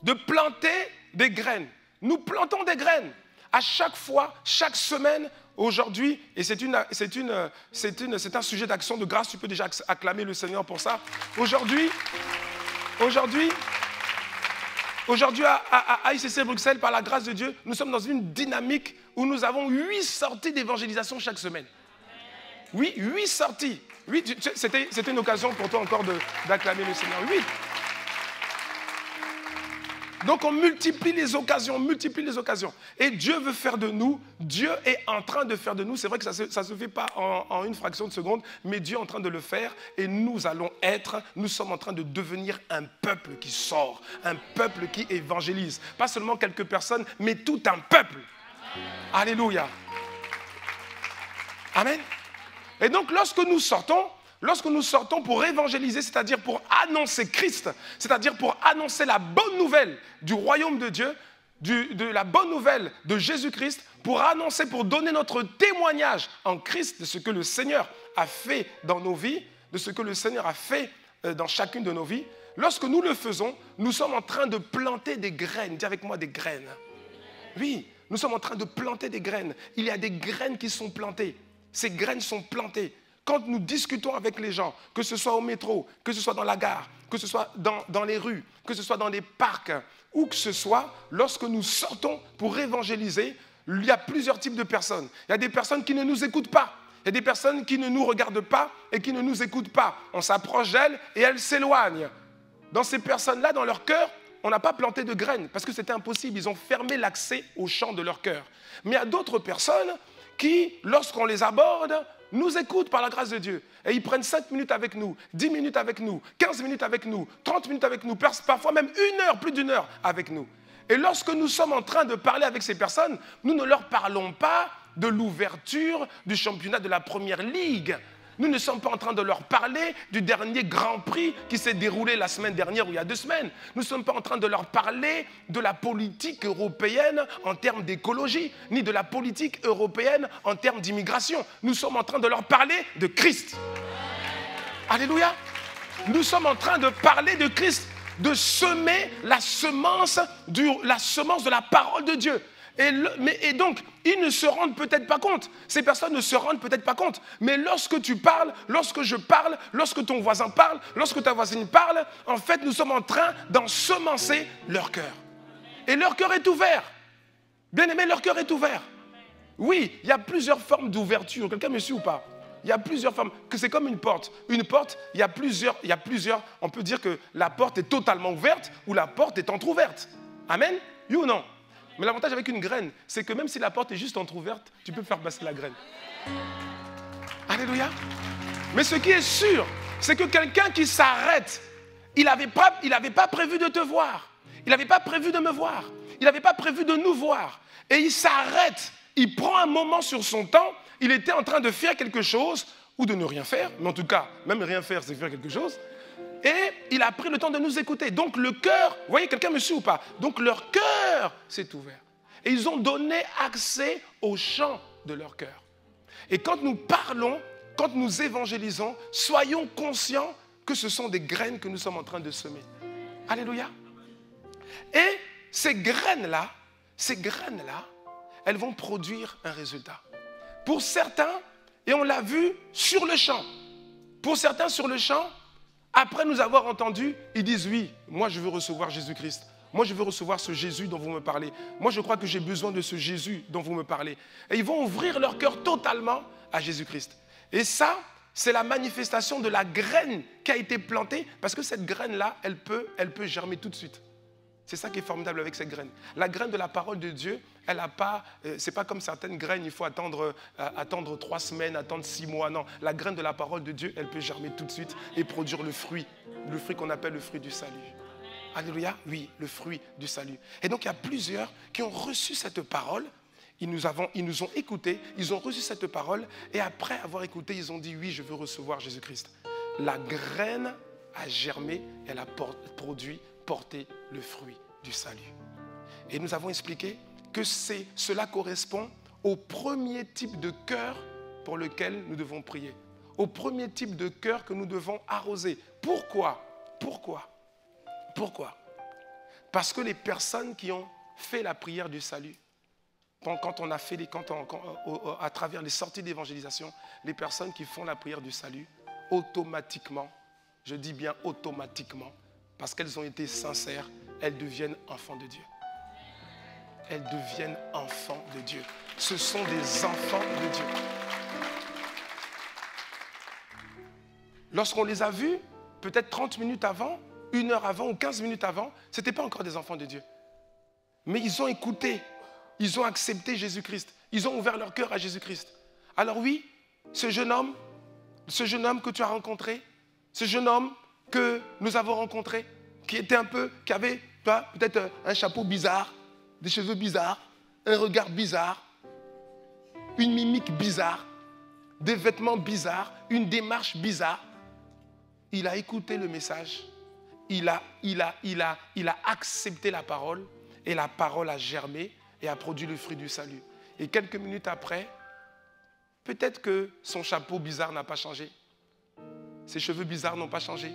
De planter des graines. Nous plantons des graines. À chaque fois, chaque semaine, aujourd'hui, et c'est un sujet d'action de grâce, tu peux déjà acclamer le Seigneur pour ça. Aujourd'hui à ICC Bruxelles, par la grâce de Dieu, nous sommes dans une dynamique où nous avons 8 sorties d'évangélisation chaque semaine. Oui, 8 sorties. C'était une occasion pour toi encore d'acclamer le Seigneur. 8. Donc on multiplie les occasions. Et Dieu veut faire de nous, Dieu est en train de faire de nous, c'est vrai que ça ne se fait pas en une fraction de seconde, mais Dieu est en train de le faire et nous sommes en train de devenir un peuple qui sort, un peuple qui évangélise. Pas seulement quelques personnes, mais tout un peuple. Alléluia. Amen. Et donc lorsque nous sortons pour évangéliser, c'est-à-dire pour annoncer Christ, c'est-à-dire pour annoncer la bonne nouvelle du royaume de Dieu, de la bonne nouvelle de Jésus-Christ, pour donner notre témoignage en Christ de ce que le Seigneur a fait dans nos vies, de ce que le Seigneur a fait dans chacune de nos vies, lorsque nous le faisons, nous sommes en train de planter des graines. Dis avec moi des graines. Oui, nous sommes en train de planter des graines. Il y a des graines qui sont plantées. Ces graines sont plantées. Quand nous discutons avec les gens, que ce soit au métro, que ce soit dans la gare, que ce soit dans les rues, que ce soit dans les parcs, où que ce soit, lorsque nous sortons pour évangéliser, il y a plusieurs types de personnes. Il y a des personnes qui ne nous écoutent pas. Il y a des personnes qui ne nous regardent pas et qui ne nous écoutent pas. On s'approche d'elles et elles s'éloignent. Dans ces personnes-là, dans leur cœur, on n'a pas planté de graines parce que c'était impossible. Ils ont fermé l'accès au champ de leur cœur. Mais il y a d'autres personnes qui, lorsqu'on les aborde, nous écoutent par la grâce de Dieu. Et ils prennent 5 minutes avec nous, 10 minutes avec nous, 15 minutes avec nous, 30 minutes avec nous, parfois même 1 heure, plus d'1 heure avec nous. Et lorsque nous sommes en train de parler avec ces personnes, nous ne leur parlons pas de l'ouverture du championnat de la Première Ligue. Nous ne sommes pas en train de leur parler du dernier Grand Prix qui s'est déroulé la semaine dernière ou il y a 2 semaines. Nous ne sommes pas en train de leur parler de la politique européenne en termes d'écologie, ni de la politique européenne en termes d'immigration. Nous sommes en train de leur parler de Christ. Alléluia. Nous sommes en train de parler de Christ, de semer la semence de la parole de Dieu. Et donc, ils ne se rendent peut-être pas compte. Ces personnes ne se rendent peut-être pas compte. Mais lorsque tu parles, lorsque je parle, lorsque ton voisin parle, lorsque ta voisine parle, en fait, nous sommes en train d'ensemencer leur cœur. Et leur cœur est ouvert. Bien aimé, leur cœur est ouvert. Oui, il y a plusieurs formes d'ouverture. Quelqu'un me suit ou pas? Il y a plusieurs formes. Que c'est comme une porte. Une porte, il y a plusieurs. On peut dire que la porte est totalement ouverte ou la porte est entrouverte. Amen? Oui ou non? Mais l'avantage avec une graine, c'est que même si la porte est juste entrouverte, tu peux faire passer la graine. Alléluia. Mais ce qui est sûr, c'est que quelqu'un qui s'arrête, il n'avait pas prévu de te voir. Il n'avait pas prévu de me voir. Il n'avait pas prévu de nous voir. Et il s'arrête. Il prend un moment sur son temps. Il était en train de faire quelque chose ou de ne rien faire. Mais en tout cas, même rien faire, c'est faire quelque chose. Et il a pris le temps de nous écouter. Donc le cœur, vous voyez, quelqu'un me suit ou pas? Donc leur cœur s'est ouvert. Et ils ont donné accès au champ de leur cœur. Et quand nous parlons, quand nous évangélisons, soyons conscients que ce sont des graines que nous sommes en train de semer. Alléluia. Et ces graines-là, elles vont produire un résultat. Pour certains, et on l'a vu sur le champ, pour certains sur le champ, après nous avoir entendus, ils disent oui, moi je veux recevoir Jésus-Christ. Moi je veux recevoir ce Jésus dont vous me parlez. Moi je crois que j'ai besoin de ce Jésus dont vous me parlez. Et ils vont ouvrir leur cœur totalement à Jésus-Christ. Et ça, c'est la manifestation de la graine qui a été plantée, parce que cette graine-là, elle peut germer tout de suite. C'est ça qui est formidable avec cette graine. La graine de la parole de Dieu, elle n'a pas, c'est pas comme certaines graines, il faut attendre 3 semaines, attendre 6 mois. Non, la graine de la parole de Dieu, elle peut germer tout de suite et produire le fruit qu'on appelle le fruit du salut. Alléluia, oui, le fruit du salut. Et donc il y a plusieurs qui ont reçu cette parole. Ils nous ont écoutés, ils ont reçu cette parole et après avoir écouté, ils ont dit oui, je veux recevoir Jésus-Christ. La graine a germé et elle a porté le fruit du salut. Et nous avons expliqué que cela correspond au premier type de cœur pour lequel nous devons prier. Au premier type de cœur que nous devons arroser. Pourquoi? Parce que les personnes qui ont fait la prière du salut, quand on a fait à travers les sorties d'évangélisation, les personnes qui font la prière du salut, automatiquement, je dis bien automatiquement, parce qu'elles ont été sincères, elles deviennent enfants de Dieu. Elles deviennent enfants de Dieu. Ce sont des enfants de Dieu. Lorsqu'on les a vus, peut-être 30 minutes avant, 1 heure avant ou 15 minutes avant, ce n'étaient pas encore des enfants de Dieu. Mais ils ont écouté, ils ont accepté Jésus-Christ. Ils ont ouvert leur cœur à Jésus-Christ. Alors oui, ce jeune homme que tu as rencontré, ce jeune homme que nous avons rencontré, qui avait peut-être un chapeau bizarre, des cheveux bizarres, un regard bizarre, une mimique bizarre, des vêtements bizarres, une démarche bizarre. Il a écouté le message, il a accepté la parole et la parole a germé et a produit le fruit du salut. Et quelques minutes après, peut-être que son chapeau bizarre n'a pas changé, ses cheveux bizarres n'ont pas changé,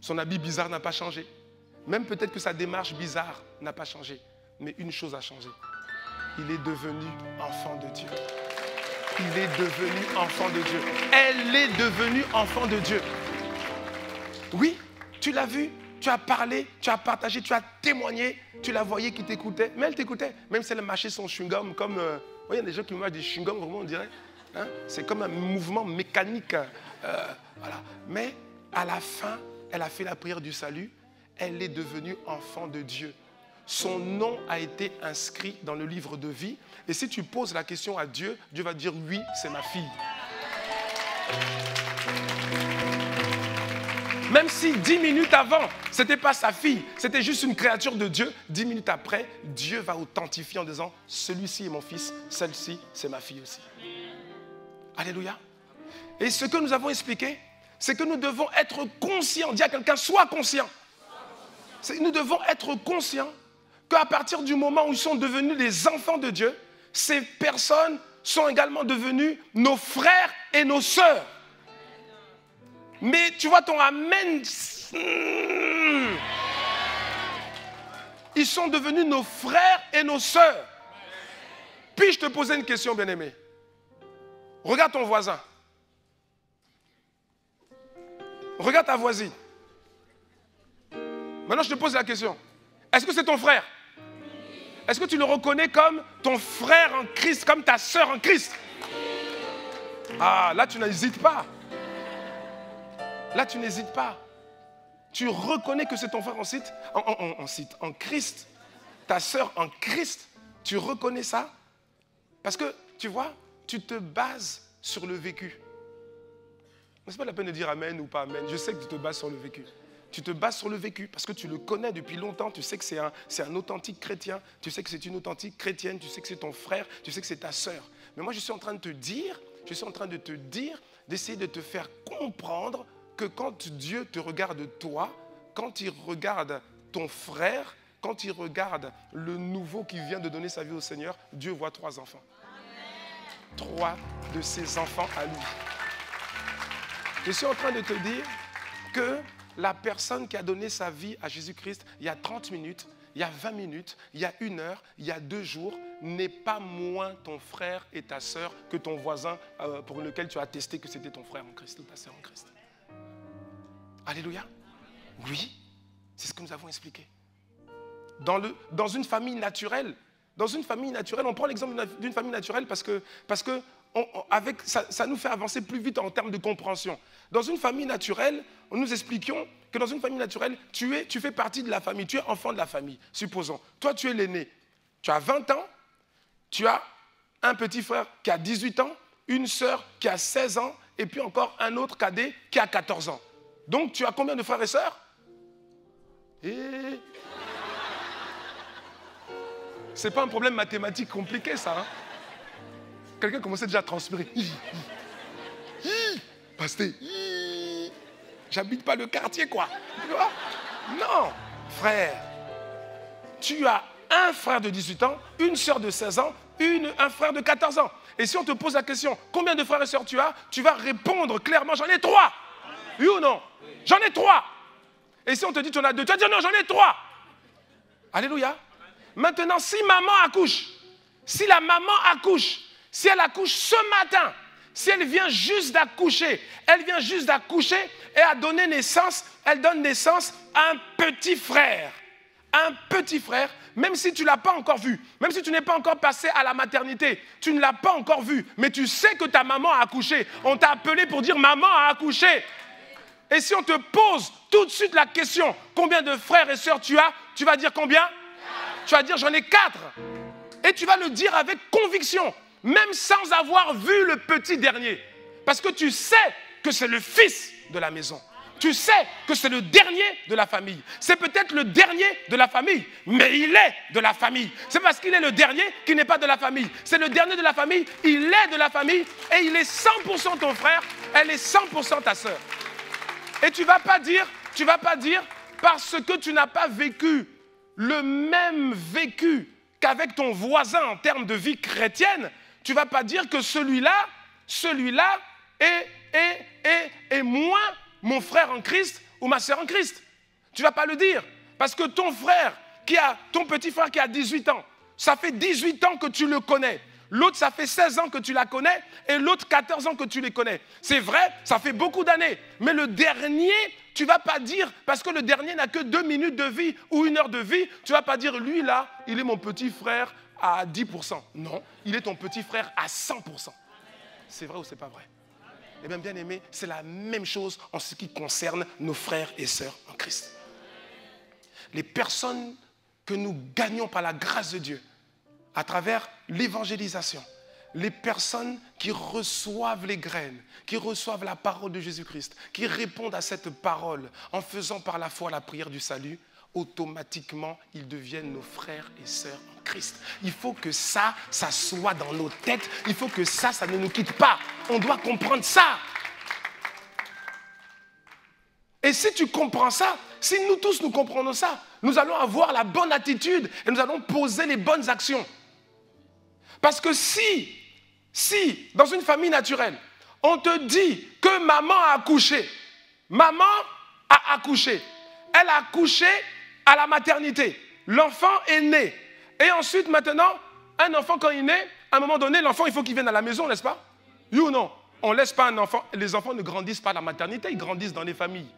son habit bizarre n'a pas changé. Même peut-être que sa démarche bizarre n'a pas changé. Mais une chose a changé. Il est devenu enfant de Dieu. Il est devenu enfant de Dieu. Elle est devenue enfant de Dieu. Oui, tu l'as vu, tu as parlé, tu as partagé, tu as témoigné, tu la voyais qui t'écoutait. Mais elle t'écoutait. Même si elle mâchait son chewing-gum comme... il y a des gens qui mâchent des chewing-gums, vraiment, on dirait. Hein? C'est comme un mouvement mécanique. Voilà. Mais à la fin, elle a fait la prière du salut, elle est devenue enfant de Dieu. Son nom a été inscrit dans le livre de vie. Et si tu poses la question à Dieu, Dieu va dire oui, c'est ma fille. Même si 10 minutes avant, ce n'était pas sa fille, c'était juste une créature de Dieu, 10 minutes après, Dieu va authentifier en disant, celui-ci est mon fils, celle-ci, c'est ma fille aussi. Alléluia. Et ce que nous avons expliqué, c'est que nous devons être conscients. Dis à quelqu'un, sois conscient. Nous devons être conscients qu'à partir du moment où ils sont devenus les enfants de Dieu, ces personnes sont également devenues nos frères et nos sœurs. Mais tu vois ton amen, ils sont devenus nos frères et nos sœurs. Puis-je te poser une question, bien-aimé? Regarde ton voisin. Regarde ta voisine. Maintenant, je te pose la question. Est-ce que c'est ton frère? Est-ce que tu le reconnais comme ton frère en Christ, comme ta sœur en Christ? Ah, là, tu n'hésites pas. Là, tu n'hésites pas. Tu reconnais que c'est ton frère en Christ. Ta sœur en Christ. Tu reconnais ça? Parce que, tu vois, tu te bases sur le vécu. Ce n'est pas la peine de dire amen ou pas amen. Je sais que tu te bases sur le vécu. Tu te bases sur le vécu parce que tu le connais depuis longtemps. Tu sais que c'est un authentique chrétien. Tu sais que c'est une authentique chrétienne. Tu sais que c'est ton frère. Tu sais que c'est ta sœur. Mais moi, je suis en train de te dire, d'essayer de te faire comprendre que quand Dieu te regarde toi, quand il regarde ton frère, quand il regarde le nouveau qui vient de donner sa vie au Seigneur, Dieu voit 3 enfants. 3 de ses enfants à lui. Je suis en train de te dire que la personne qui a donné sa vie à Jésus-Christ il y a 30 minutes, il y a 20 minutes, il y a 1 heure, il y a 2 jours, n'est pas moins ton frère et ta sœur que ton voisin pour lequel tu as attesté que c'était ton frère en Christ ou ta sœur en Christ. Alléluia. Oui, c'est ce que nous avons expliqué. Dans une famille naturelle, on prend l'exemple d'une famille naturelle parce que ça nous fait avancer plus vite en termes de compréhension. Dans une famille naturelle, nous expliquions que dans une famille naturelle, tu fais partie de la famille, tu es enfant de la famille. Supposons, toi tu es l'aîné, tu as 20 ans, tu as un petit frère qui a 18 ans, une sœur qui a 16 ans, et puis encore un autre cadet qui a 14 ans. Donc tu as combien de frères et sœurs? C'est pas un problème mathématique compliqué, ça. Hein? Quelqu'un commençait déjà à transpirer. Pasteur, j'habite pas le quartier, quoi. Tu vois? Non, frère. Tu as un frère de 18 ans, une sœur de 16 ans, un frère de 14 ans. Et si on te pose la question, combien de frères et sœurs tu as? Tu vas répondre clairement, j'en ai 3. Oui ou non? J'en ai 3. Et si on te dit tu en as 2, tu vas dire non, j'en ai 3. Alléluia. Maintenant, si maman accouche, si la maman accouche, si elle accouche ce matin, si elle vient juste d'accoucher, et a donné naissance, elle donne naissance à un petit frère. Un petit frère, même si tu ne l'as pas encore vu, même si tu n'es pas encore passé à la maternité, tu ne l'as pas encore vu, mais tu sais que ta maman a accouché. On t'a appelé pour dire maman a accouché. Et si on te pose tout de suite la question, combien de frères et sœurs tu as, tu vas dire combien? Tu vas dire j'en ai 4. Et tu vas le dire avec conviction, même sans avoir vu le petit dernier. Parce que tu sais que c'est le fils de la maison. Tu sais que c'est le dernier de la famille. C'est peut-être le dernier de la famille, mais il est de la famille. C'est parce qu'il est le dernier qu'il n'est pas de la famille. C'est le dernier de la famille, il est de la famille et il est 100% ton frère, elle est 100% ta sœur. Et tu ne vas pas dire parce que tu n'as pas vécu le même vécu qu'avec ton voisin en termes de vie chrétienne, tu ne vas pas dire que celui-là est moins mon frère en Christ ou ma sœur en Christ. Tu ne vas pas le dire. Parce que ton petit frère qui a 18 ans, ça fait 18 ans que tu le connais. L'autre, ça fait 16 ans que tu la connais et l'autre, 14 ans que tu les connais. C'est vrai, ça fait beaucoup d'années. Mais le dernier, tu ne vas pas dire, parce que le dernier n'a que 2 minutes de vie ou 1 heure de vie, tu ne vas pas dire, lui là, il est mon petit frère à 10%. Non, il est ton petit frère à 100%. C'est vrai ou c'est pas vrai? Eh bien, bien aimé, c'est la même chose en ce qui concerne nos frères et sœurs en Christ. Les personnes que nous gagnons par la grâce de Dieu, à travers l'évangélisation, les personnes qui reçoivent les graines, qui reçoivent la parole de Jésus-Christ, qui répondent à cette parole en faisant par la foi la prière du salut, automatiquement, ils deviennent nos frères et sœurs en Christ. Il faut que ça soit dans nos têtes. Il faut que ça ne nous quitte pas. On doit comprendre ça. Et si tu comprends ça, si nous tous nous comprenons ça, nous allons avoir la bonne attitude et nous allons poser les bonnes actions. Parce que si dans une famille naturelle, on te dit que maman a accouché, elle a accouché à la maternité, l'enfant est né. Et ensuite, maintenant, un enfant quand il est né, à un moment donné, l'enfant, il faut qu'il vienne à la maison, n'est-ce pas? Oui ou non? On ne laisse pas un enfant, les enfants ne grandissent pas à la maternité, ils grandissent dans les familles.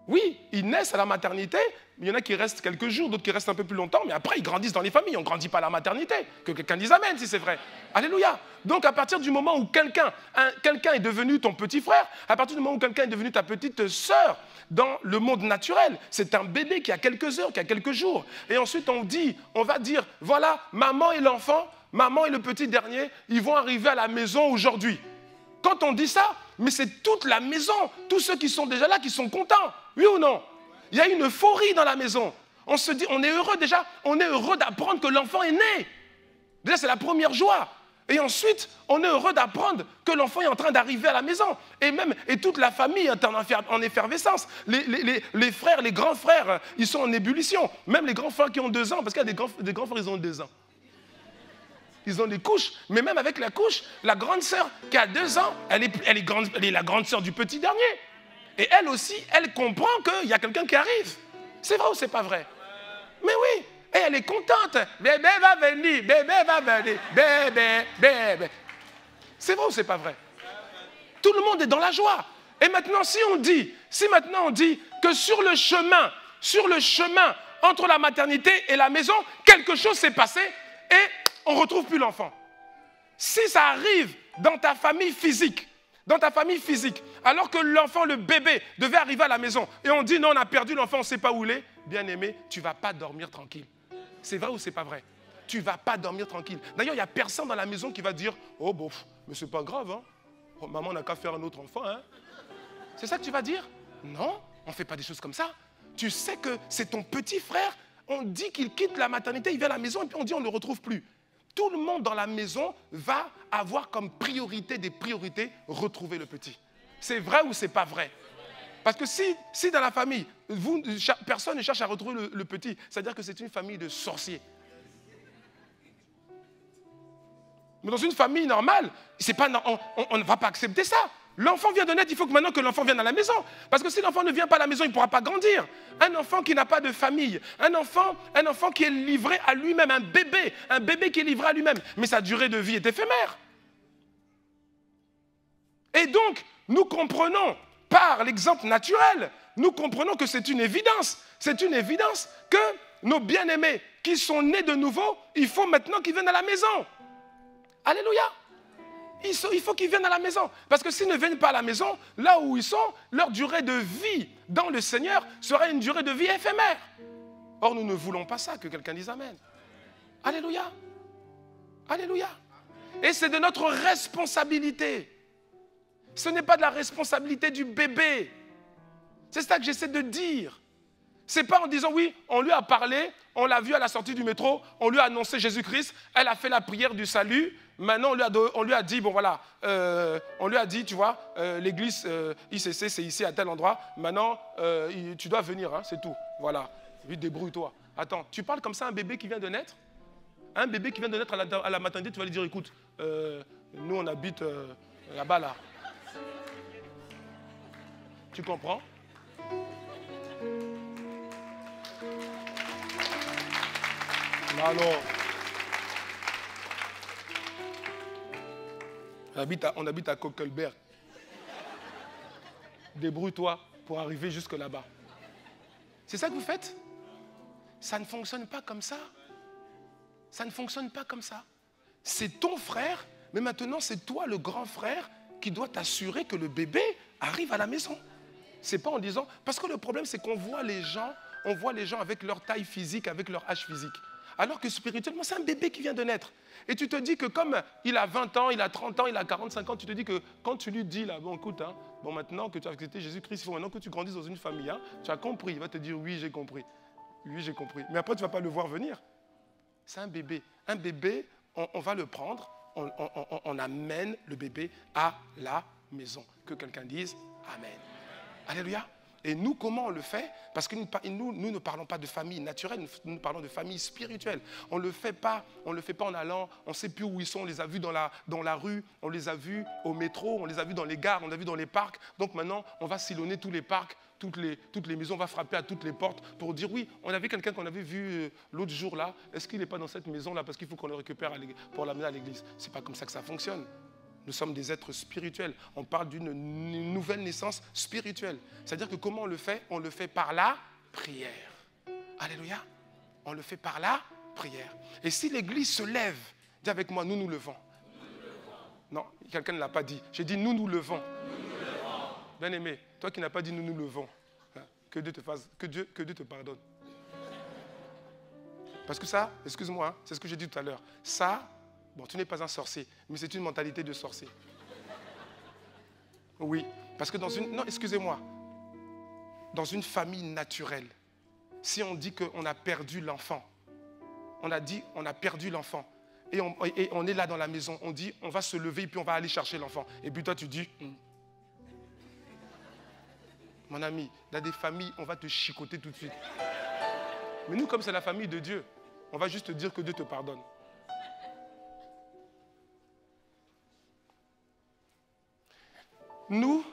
Oui, ils naissent à la maternité, mais il y en a qui restent quelques jours, d'autres qui restent un peu plus longtemps, mais après ils grandissent dans les familles, on ne grandit pas à la maternité. Que quelqu'un dise amen si c'est vrai. Alléluia. Donc à partir du moment où quelqu'un est devenu ton petit frère, à partir du moment où quelqu'un est devenu ta petite sœur, dans le monde naturel, c'est un bébé qui a quelques heures, qui a quelques jours. Et ensuite on va dire, voilà, maman et l'enfant, maman et le petit dernier, ils vont arriver à la maison aujourd'hui. Quand on dit ça, mais c'est toute la maison, tous ceux qui sont déjà là, qui sont contents. Oui ou non? Il y a une euphorie dans la maison. On se dit, on est heureux déjà, on est heureux d'apprendre que l'enfant est né. Déjà, c'est la première joie. Et ensuite, on est heureux d'apprendre que l'enfant est en train d'arriver à la maison. Et toute la famille est en effervescence. Les frères, les grands frères, ils sont en ébullition. Même les grands frères qui ont 2 ans, parce qu'il y a des grands frères, ils ont 2 ans. Ils ont des couches, mais même avec la couche, la grande sœur qui a 2 ans, elle est la grande sœur du petit dernier. Et elle aussi, elle comprend qu'il y a quelqu'un qui arrive. C'est vrai ou c'est pas vrai? Mais oui, et elle est contente. Bébé va venir, bébé. C'est vrai ou c'est pas vrai? Tout le monde est dans la joie. Et maintenant, si maintenant on dit que sur le chemin entre la maternité et la maison, quelque chose s'est passé et on ne retrouve plus l'enfant. Si ça arrive dans ta famille physique, alors que l'enfant, le bébé, devait arriver à la maison, et on dit non, on a perdu l'enfant, on ne sait pas où il est, bien aimé, tu ne vas pas dormir tranquille. C'est vrai ou c'est pas vrai? Tu ne vas pas dormir tranquille. D'ailleurs, il n'y a personne dans la maison qui va dire, oh bon, mais c'est pas grave, hein. Oh, maman n'a qu'à faire un autre enfant. Hein. C'est ça que tu vas dire? Non, on ne fait pas des choses comme ça. Tu sais que c'est ton petit frère, on dit qu'il quitte la maternité, il vient à la maison, et puis on dit on ne le retrouve plus. Tout le monde dans la maison va avoir comme priorité des priorités retrouver le petit. C'est vrai ou c'est pas vrai? Parce que si dans la famille, personne ne cherche à retrouver le petit, c'est-à-dire que c'est une famille de sorciers. Mais dans une famille normale, on ne va pas accepter ça. L'enfant vient de naître, il faut que maintenant que l'enfant vienne à la maison. Parce que si l'enfant ne vient pas à la maison, il ne pourra pas grandir. Un enfant qui n'a pas de famille, un enfant qui est livré à lui-même, un bébé qui est livré à lui-même. Mais sa durée de vie est éphémère. Et donc, nous comprenons, par l'exemple naturel, nous comprenons que c'est une évidence. C'est une évidence que nos bien-aimés qui sont nés de nouveau, il faut maintenant qu'ils viennent à la maison. Alléluia. Il faut qu'ils viennent à la maison. Parce que s'ils ne viennent pas à la maison, là où ils sont, leur durée de vie dans le Seigneur sera une durée de vie éphémère. Or, nous ne voulons pas ça, que quelqu'un dise Amen. Alléluia. Alléluia. Et c'est de notre responsabilité. Ce n'est pas de la responsabilité du bébé. C'est ça que j'essaie de dire. Ce n'est pas en disant, oui, on lui a parlé, on l'a vu à la sortie du métro, on lui a annoncé Jésus-Christ, elle a fait la prière du salut, maintenant on lui a dit, bon voilà, on lui a dit, tu vois, l'église ICC, c'est ici à tel endroit, maintenant tu dois venir, hein, c'est tout, voilà, puis débrouille-toi. Attends, tu parles comme ça à un bébé qui vient de naître? Un bébé qui vient de naître à la maternité, tu vas lui dire, écoute, nous on habite là-bas, là. Tu comprends? Alors, on habite à Kokelberg. Débrouille-toi pour arriver jusque là-bas. C'est ça que vous faites? Ça ne fonctionne pas comme ça. Ça ne fonctionne pas comme ça. C'est ton frère, mais maintenant c'est toi le grand frère qui doit t'assurer que le bébé arrive à la maison. C'est pas en disant... Parce que le problème, c'est qu'on voit les gens, avec leur taille physique, avec leur âge physique. Alors que spirituellement, c'est un bébé qui vient de naître. Et tu te dis que comme il a 20 ans, il a 30 ans, il a 45 ans, tu te dis que quand tu lui dis, là, bon, écoute, hein, bon, maintenant que tu as accepté Jésus-Christ, il faut maintenant que tu grandisses dans une famille, hein, tu as compris. Il va te dire, oui, j'ai compris. Oui, j'ai compris. Mais après, tu ne vas pas le voir venir. C'est un bébé. Un bébé, on va le prendre, on amène le bébé à la maison. Que quelqu'un dise Amen. Alléluia. Et nous, comment on le fait? Parce que nous ne parlons pas de famille naturelle, nous parlons de famille spirituelle. On ne le fait pas en allant, on ne sait plus où ils sont, on les a vus dans la rue, on les a vus au métro, on les a vus dans les gares, on les a vus dans les parcs. Donc maintenant, on va sillonner tous les parcs, toutes les maisons, on va frapper à toutes les portes pour dire oui, on avait quelqu'un qu'on avait vu l'autre jour là, est-ce qu'il n'est pas dans cette maison là parce qu'il faut qu'on le récupère pour l'amener à l'église? Ce n'est pas comme ça que ça fonctionne. Nous sommes des êtres spirituels. On parle d'une nouvelle naissance spirituelle. C'est-à-dire que comment on le fait? On le fait par la prière. Alléluia. On le fait par la prière. Et si l'église se lève, dis avec moi, nous nous levons. Non, quelqu'un ne l'a pas dit. J'ai dit nous nous levons. Bien aimé, toi qui n'as pas dit nous nous levons, que Dieu te pardonne. Parce que ça, excuse-moi, hein, c'est ce que j'ai dit tout à l'heure. Ça, bon, tu n'es pas un sorcier, mais c'est une mentalité de sorcier. Oui, parce que non, excusez-moi. Dans une famille naturelle, si on dit qu'on a perdu l'enfant, on a dit on a perdu l'enfant, et on est là dans la maison, on dit on va se lever et puis on va aller chercher l'enfant. Et puis toi tu dis, mon ami, dans des familles, on va te chicoter tout de suite. Mais nous, comme c'est la famille de Dieu, on va juste te dire que Dieu te pardonne. Nous,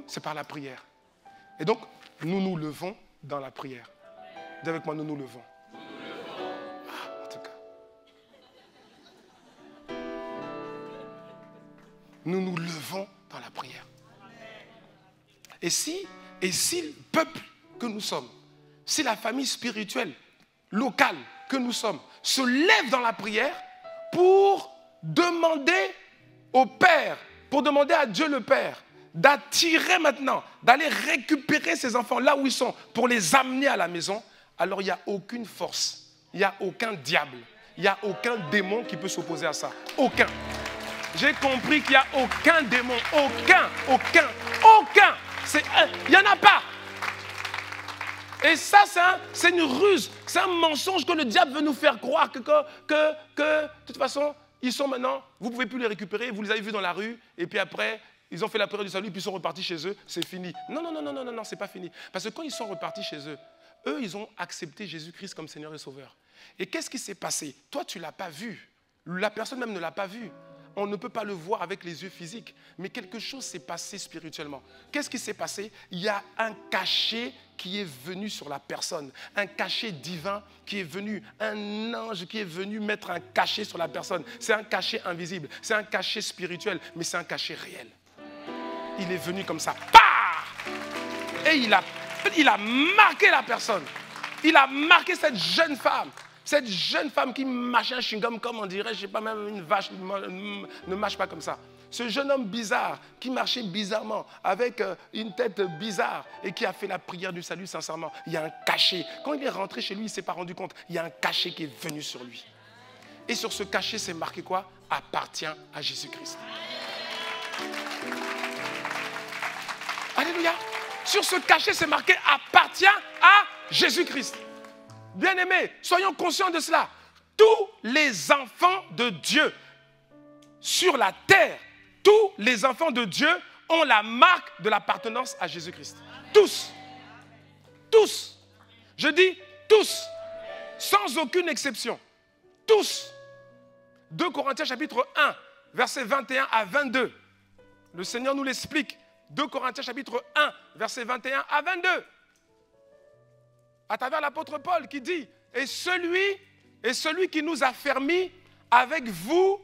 c'est par la prière. Et donc, nous nous levons dans la prière. Dis avec moi, nous nous levons. Ah, en tout cas. Nous nous levons dans la prière. Et si le peuple que nous sommes, si la famille spirituelle, locale que nous sommes, se lève dans la prière pour demander au Père, pour demander à Dieu le Père d'attirer maintenant, d'aller récupérer ces enfants là où ils sont pour les amener à la maison, alors il n'y a aucune force, il n'y a aucun diable, il n'y a aucun démon qui peut s'opposer à ça. Aucun. J'ai compris qu'il n'y a aucun démon, aucun. Il n'y en a pas. Et ça, c'est une ruse, c'est un mensonge que le diable veut nous faire croire que de toute façon, ils sont maintenant, vous ne pouvez plus les récupérer, vous les avez vus dans la rue, et puis après, ils ont fait la prière du salut, puis ils sont repartis chez eux, c'est fini. Non, c'est pas fini. Parce que quand ils sont repartis chez eux, ils ont accepté Jésus-Christ comme Seigneur et Sauveur. Et qu'est-ce qui s'est passé? Toi, tu ne l'as pas vu. La personne même ne l'a pas vu. On ne peut pas le voir avec les yeux physiques, mais quelque chose s'est passé spirituellement. Qu'est-ce qui s'est passé? Il y a un cachet qui est venu sur la personne, un cachet divin qui est venu, un ange qui est venu mettre un cachet sur la personne. C'est un cachet invisible, c'est un cachet spirituel, mais c'est un cachet réel. Il est venu comme ça, et il a marqué la personne. Il a marqué cette jeune femme. Cette jeune femme qui mâchait un chewing-gum comme on dirait, je ne sais pas, même une vache ne mâche pas comme ça. Ce jeune homme bizarre qui marchait bizarrement, avec une tête bizarre et qui a fait la prière du salut sincèrement. Il y a un cachet. Quand il est rentré chez lui, il ne s'est pas rendu compte. Il y a un cachet qui est venu sur lui. Et sur ce cachet, c'est marqué quoi? Appartient à Jésus-Christ. Alléluia. Sur ce cachet, c'est marqué appartient à Jésus-Christ. Bien-aimés, soyons conscients de cela. Tous les enfants de Dieu sur la terre, tous les enfants de Dieu ont la marque de l'appartenance à Jésus-Christ. Tous. Tous. Je dis tous. Sans aucune exception. Tous. 2 Corinthiens chapitre 1, versets 21 à 22. Le Seigneur nous l'explique. 2 Corinthiens chapitre 1, versets 21 à 22. À travers l'apôtre Paul qui dit, et celui qui nous a fermis avec vous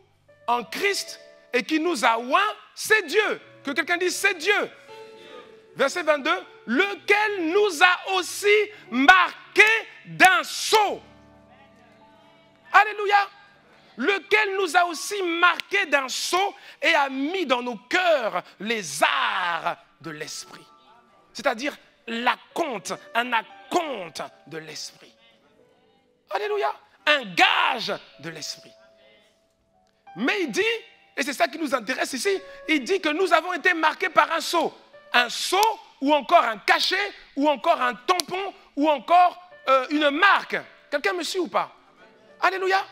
en Christ et qui nous a oints, c'est Dieu. Que quelqu'un dise, c'est Dieu. Verset 22, lequel nous a aussi marqués d'un sceau. Alléluia. lequel nous a aussi marqués d'un sceau et a mis dans nos cœurs les arts de l'esprit. C'est-à-dire l'acompte, un acompte de l'esprit. Alléluia, un gage de l'esprit. Mais il dit, et c'est ça qui nous intéresse ici, il dit que nous avons été marqués par un sceau. Un sceau ou encore un cachet ou encore un tampon ou encore une marque. Quelqu'un me suit ou pas? Alléluia.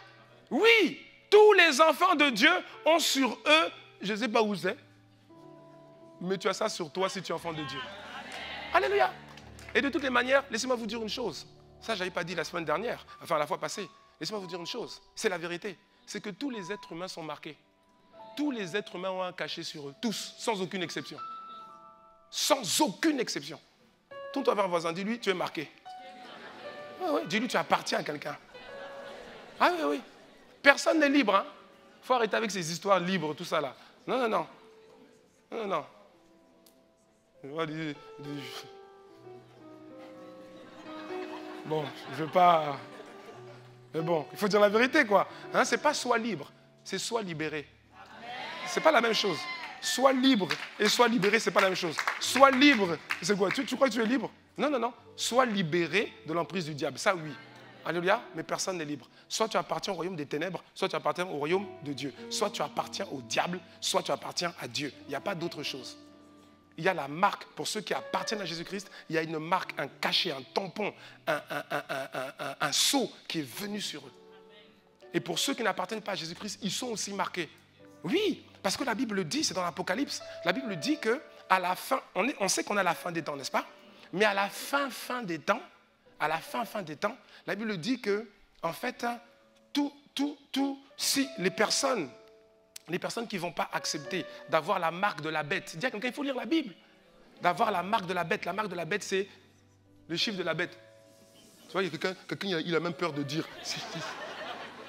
Oui, tous les enfants de Dieu ont sur eux, je ne sais pas où c'est, mais tu as ça sur toi si tu es enfant de Dieu. Alléluia. Et de toutes les manières, laissez-moi vous dire une chose. Ça, je n'avais pas dit la semaine dernière, enfin la fois passée. Laissez-moi vous dire une chose. C'est la vérité. C'est que tous les êtres humains sont marqués. Tous les êtres humains ont un cachet sur eux. Tous, sans aucune exception. Sans aucune exception. Tourne-toi vers un voisin, dis-lui, tu es marqué. Ah oui, dis-lui, tu appartiens à quelqu'un. Ah oui, oui. Personne n'est libre. Hein. Faut arrêter avec ces histoires libres, tout ça là. Non, non, non. Non, non, non. Bon, je ne veux pas... Mais bon, il faut dire la vérité, quoi. Hein, c'est pas soit libre, c'est soit libéré. C'est pas la même chose. Soit libre et soit libéré, c'est pas la même chose. Soit libre, c'est quoi? Tu crois que tu es libre? Non, non, non. Sois libéré de l'emprise du diable. Ça, oui. Alléluia, mais personne n'est libre. Soit tu appartiens au royaume des ténèbres, soit tu appartiens au royaume de Dieu. Soit tu appartiens au diable, soit tu appartiens à Dieu. Il n'y a pas d'autre chose. Il y a la marque, pour ceux qui appartiennent à Jésus-Christ, il y a une marque, un cachet, un tampon, un sceau qui est venu sur eux. Et pour ceux qui n'appartiennent pas à Jésus-Christ, ils sont aussi marqués. Oui, parce que la Bible le dit, c'est dans l'Apocalypse, la Bible dit qu'à la fin, on sait qu'on a la fin des temps, n'est-ce pas? Mais à la fin des temps, la Bible dit que, en fait, si les personnes qui ne vont pas accepter d'avoir la marque de la bête, dis à quelqu'un, il faut lire la Bible, d'avoir la marque de la bête. La marque de la bête, c'est le chiffre de la bête. Tu vois, il y a quelqu'un, il a même peur de dire 6, 6.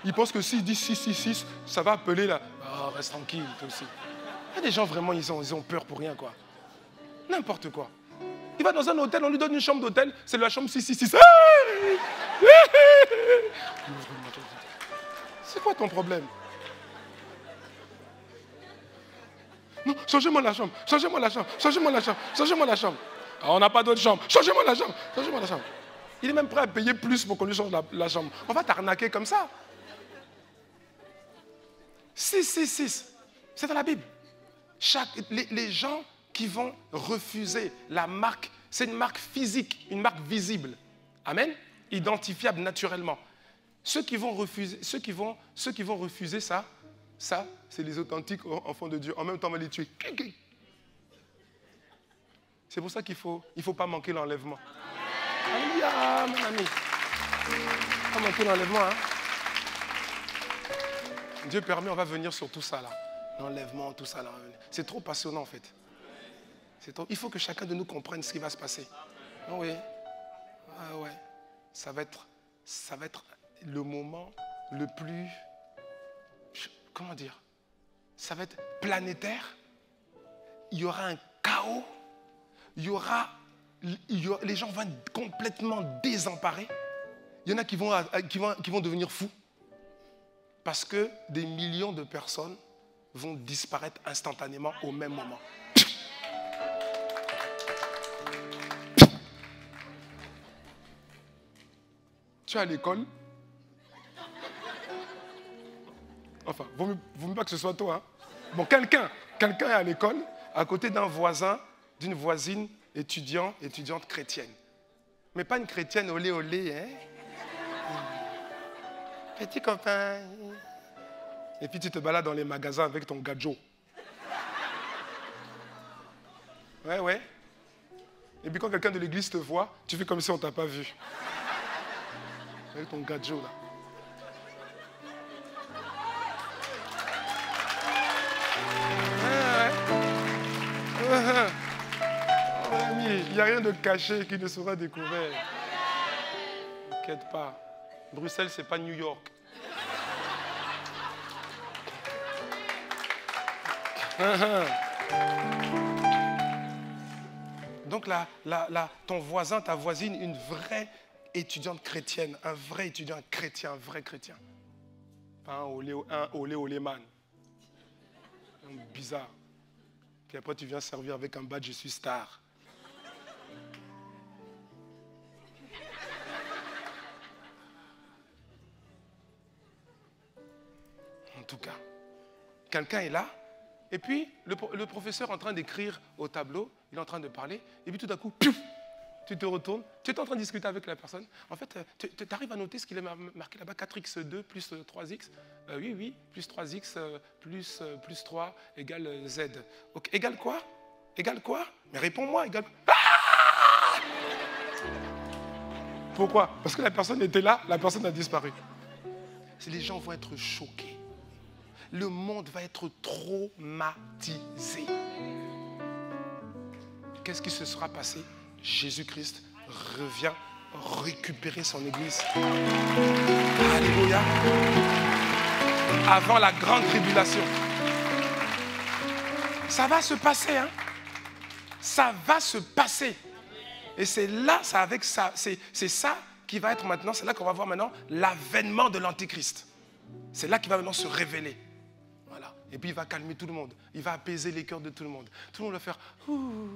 Il pense que s'il dit 6, 6, 6, ça va appeler là. Oh, reste tranquille, toi aussi. Il y a des gens vraiment, ils ont peur pour rien, quoi. N'importe quoi. Il va dans un hôtel, on lui donne une chambre d'hôtel, c'est la chambre 666. C'est quoi ton problème? Non, changez-moi la chambre, changez-moi la chambre, changez-moi la chambre, changez-moi la chambre. Ah, on n'a pas d'autre chambre, changez-moi la chambre, changez-moi la chambre. Il est même prêt à payer plus pour qu'on lui change la chambre. On va t'arnaquer comme ça. 666, c'est dans la Bible. Les gens qui vont refuser la marque, c'est une marque physique, une marque visible. Amen. Identifiable naturellement. Ceux qui vont refuser ça, c'est les authentiques enfants de Dieu. En même temps, on va les tuer. C'est pour ça qu'il ne faut pas manquer l'enlèvement. Alléluia, mon ami. Pas manquer l'enlèvement, hein. Dieu permet, on va venir sur tout ça là. L'enlèvement, tout ça là. C'est trop passionnant en fait. Il faut que chacun de nous comprenne ce qui va se passer. Oh oui. Ah ouais. Ça va être le moment le plus... Comment dire? Ça va être planétaire. Il y aura un chaos. Les gens vont être complètement désemparés. Il y en a qui vont devenir fous. Parce que des millions de personnes vont disparaître instantanément au même moment. Tu es à l'école. Enfin, vaut mieux pas que ce soit toi. Hein? Bon, quelqu'un est à l'école, à côté d'un voisin, d'une voisine étudiante chrétienne. Mais pas une chrétienne olé olé, hein? Petit copain. Et puis tu te balades dans les magasins avec ton gadget. Ouais, ouais. Et puis quand quelqu'un de l'église te voit, tu fais comme si on ne t'a pas vu. Avec ton gadget là. Il n'y a rien de caché qui ne sera découvert. T'inquiète pas. Bruxelles, c'est pas New York. Donc ton voisin, ta voisine, une vraie étudiante chrétienne, un vrai étudiant chrétien, un vrai chrétien. Pas un olé man. Bizarre. Puis après, tu viens servir avec un badge, je suis star. En tout cas, quelqu'un est là, et puis le professeur est en train d'écrire au tableau, il est en train de parler, et puis tout d'un coup, piouf, tu te retournes, tu es en train de discuter avec la personne. En fait, tu arrives à noter ce qu'il est marqué là-bas, 4x2 plus 3x, oui, plus 3x plus 3 égale z. Okay. Égale quoi? Égale quoi? Mais réponds-moi, égale... Ah! Pourquoi? Parce que la personne était là, la personne a disparu. Les gens vont être choqués. Le monde va être traumatisé. Qu'est-ce qui se sera passé? Jésus-Christ revient récupérer son église. Alléluia. Avant la grande tribulation. Ça va se passer, hein? Ça va se passer. Et c'est là, c'est ça qui va être maintenant, c'est là qu'on va voir maintenant l'avènement de l'Antéchrist. C'est là qu'il va maintenant se révéler. Voilà. Et puis il va calmer tout le monde. Il va apaiser les cœurs de tout le monde. Tout le monde va faire ouh.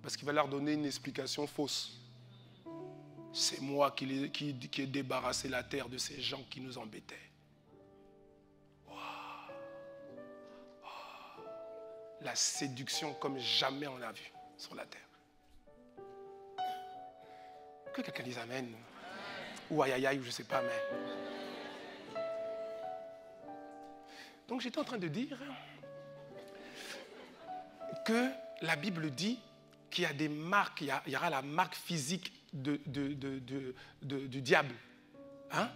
Parce qu'il va leur donner une explication fausse. C'est moi qui ai débarrassé la terre de ces gens qui nous embêtaient. Wow. Oh. La séduction comme jamais on l'a vu sur la terre. Que quelqu'un dise amen. Ou aïe aïe aïe, ou je ne sais pas, mais... Donc j'étais en train de dire que la Bible dit qu'il y a des marques, il y aura la marque physique du diable. Hein?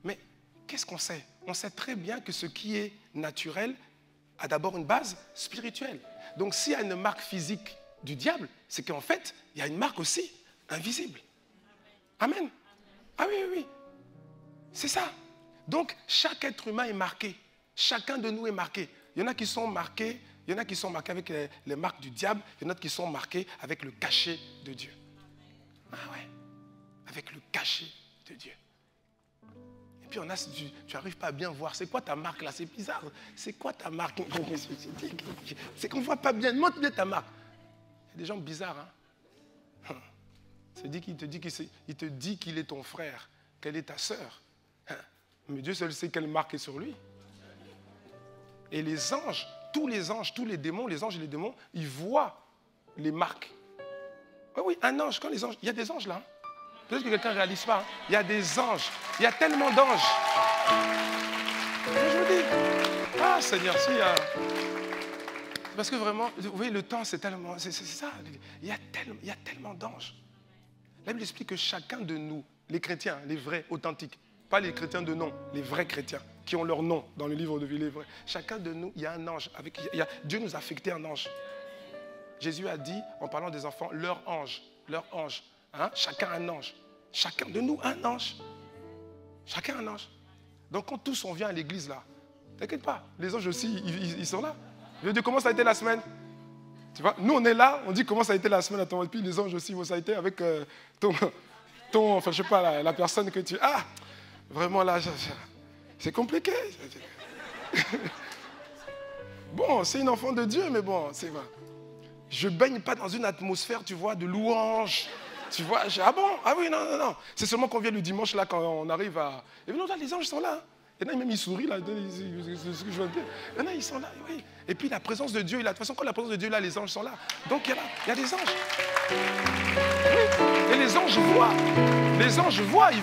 Mais qu'est-ce qu'on sait? On sait très bien que ce qui est naturel a d'abord une base spirituelle. Donc s'il y a une marque physique du diable, c'est qu'en fait, il y a une marque aussi invisible. Amen. Ah oui, oui, oui. C'est ça. Donc chaque être humain est marqué. Chacun de nous est marqué. Il y en a qui sont marqués. Il y en a qui sont marqués avec les marques du diable. Il y en a qui sont marqués avec le cachet de Dieu. Ah ouais. Avec le cachet de Dieu. Et puis tu n'arrives pas à bien voir. C'est quoi ta marque là? C'est bizarre. C'est quoi ta marque? C'est qu'on ne voit pas bien. Montre bien ta marque. Il y a des gens bizarres. Hein? Il te dit qu'il est ton frère, qu'elle est ta sœur. Mais Dieu seul sait quelle marque est sur lui. Et les anges, tous les démons, les anges et les démons, ils voient les marques. Oui, oui, un ange, quand les anges, il y a des anges là. Hein? Peut-être que quelqu'un ne réalise pas. Hein? Il y a des anges. Il y a tellement d'anges. Je vous dis, ah Seigneur, si... Parce que vraiment, vous voyez, le temps, c'est tellement... C'est ça. Il y a tellement d'anges. La Bible explique que chacun de nous, les chrétiens, les vrais, authentiques, pas les chrétiens de nom, les vrais chrétiens, qui ont leur nom dans le livre de vie, les vrais. Chacun de nous, il y a un ange. Dieu nous a affecté un ange. Jésus a dit, en parlant des enfants, leur ange. Hein? Chacun un ange. Chacun de nous, un ange. Chacun un ange. Donc quand tous on vient à l'église là, t'inquiète pas, les anges aussi, ils sont là. Je veux dire, comment ça a été la semaine? Tu vois, nous on est là, on dit comment ça a été la semaine à ton... Et puis les anges aussi, ça a été avec enfin je sais pas, la personne que tu... Ah, vraiment là, c'est compliqué. Bon, c'est une enfant de Dieu, mais bon, c'est vrai. Je baigne pas dans une atmosphère, tu vois, de louange. Tu vois, ah bon? Ah oui, non. C'est seulement qu'on vient le dimanche là, quand on arrive à... Et non, là, les anges sont là. Hein. Et là, même ils sourient, là, c'est ce que je veux dire. Et là, ils sont là, oui. Et puis la présence de Dieu est là. De toute façon, quand la présence de Dieu est là, les anges sont là. Donc il y a des anges. Oui. Et les anges voient. Les anges voient, ils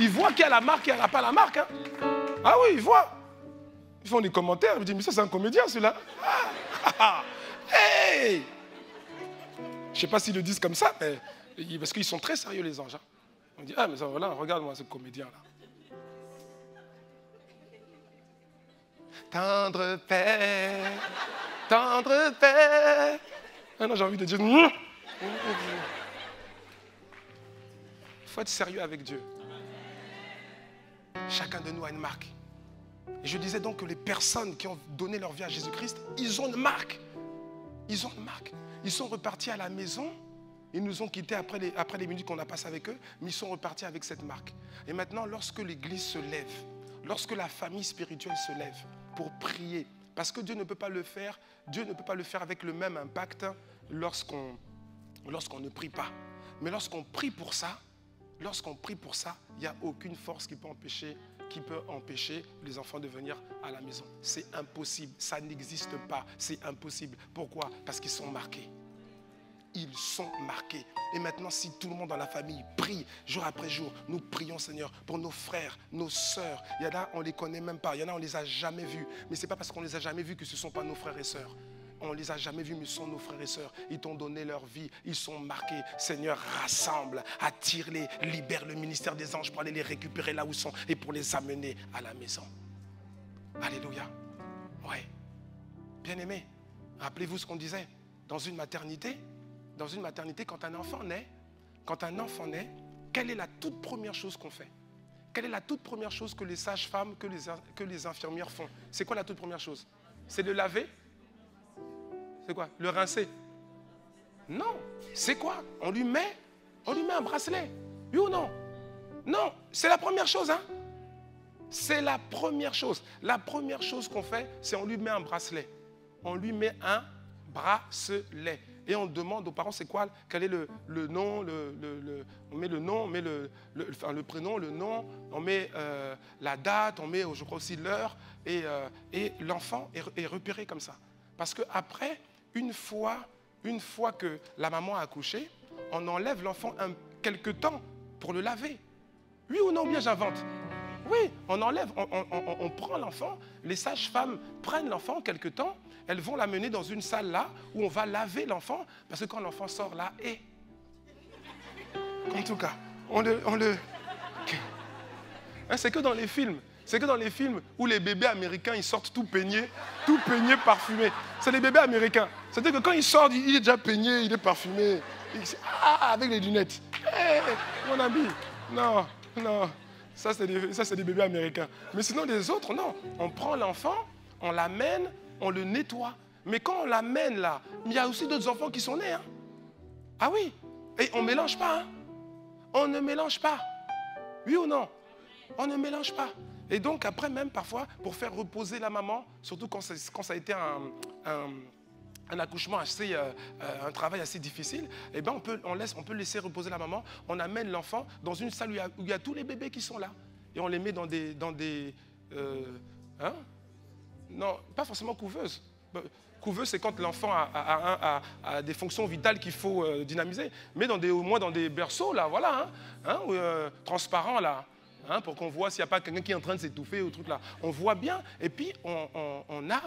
voient qu'il y a la marque, qu'il n'y a pas la marque. Hein. Ah oui, ils voient. Ils font des commentaires, ils disent, mais ça, c'est un comédien, celui-là. Hey! Je ne sais pas s'ils le disent comme ça, mais parce qu'ils sont très sérieux, les anges. Hein. On dit, ah, mais ça, voilà, regarde-moi ce comédien-là. Tendre Père. Ah non, j'ai envie de dire... Il faut être sérieux avec Dieu. Chacun de nous a une marque. Et je disais donc que les personnes qui ont donné leur vie à Jésus-Christ, ils ont une marque. Ils ont une marque. Ils sont repartis à la maison Ils nous ont quittés après les minutes qu'on a passées avec eux, mais ils sont repartis avec cette marque. Et maintenant, lorsque l'Église se lève, lorsque la famille spirituelle se lève pour prier, parce que Dieu ne peut pas le faire, Dieu ne peut pas le faire avec le même impact lorsqu'on ne prie pas. Mais lorsqu'on prie pour ça, il n'y a aucune force qui peut empêcher les enfants de venir à la maison. C'est impossible, ça n'existe pas, c'est impossible. Pourquoi? Parce qu'ils sont marqués. Ils sont marqués. Et maintenant, si tout le monde dans la famille prie jour après jour, nous prions, Seigneur, pour nos frères, nos sœurs. Il y en a, on ne les connaît même pas. Il y en a, on ne les a jamais vus. Mais ce n'est pas parce qu'on ne les a jamais vus que ce ne sont pas nos frères et sœurs. On ne les a jamais vus, mais ce sont nos frères et sœurs. Ils t'ont donné leur vie. Ils sont marqués. Seigneur, rassemble, attire-les, libère le ministère des anges pour aller les récupérer là où ils sont et pour les amener à la maison. Alléluia. Ouais. Bien-aimés, rappelez-vous ce qu'on disait. Dans une maternité, quand un enfant naît, quelle est la toute première chose qu'on fait? Quelle est la toute première chose que les sages-femmes, que les infirmières font? C'est quoi la toute première chose? C'est de laver? C'est quoi? Le rincer? Non. C'est quoi? On lui met un bracelet. Oui ou non? Non. C'est la première chose, hein? C'est la première chose. La première chose qu'on fait, c'est on lui met un bracelet. On lui met un bracelet. Et on demande aux parents, c'est quoi? Quel est le nom? On met le nom, on met le prénom, le nom, on met la date, on met, je crois aussi, l'heure. Et l'enfant est repéré comme ça. Parce qu'après, une fois que la maman a accouché, on enlève l'enfant quelque temps pour le laver. Oui ou non, bien j'invente? Oui, on enlève, on prend l'enfant, les sages-femmes prennent l'enfant quelque temps, elles vont l'amener dans une salle là où on va laver l'enfant, parce que quand l'enfant sort là, en tout cas, c'est que dans les films. C'est que dans les films où les bébés américains, ils sortent tout peignés, parfumés. C'est les bébés américains. C'est-à-dire que quand ils sortent, il est déjà peigné, il est parfumé. Avec les lunettes. Mon ami, non. Ça, c'est des bébés américains. Mais sinon, les autres, non. On prend l'enfant, on l'amène, on le nettoie. Mais quand on l'amène là, il y a aussi d'autres enfants qui sont nés. Hein. Ah oui. Et on ne mélange pas. Hein. On ne mélange pas. Oui ou non? On ne mélange pas. Et donc, après, même parfois, pour faire reposer la maman, surtout quand ça a été un accouchement un travail assez difficile, eh ben on peut laisser reposer la maman. On amène l'enfant dans une salle où il y a tous les bébés qui sont là. Et on les met dans des non, pas forcément couveuses. Couveuse, c'est quand l'enfant a des fonctions vitales qu'il faut dynamiser. Mais au moins dans des berceaux, là, voilà, transparents, là. Pour qu'on voit s'il n'y a pas quelqu'un qui est en train de s'étouffer ou truc là. On voit bien. Et puis, on a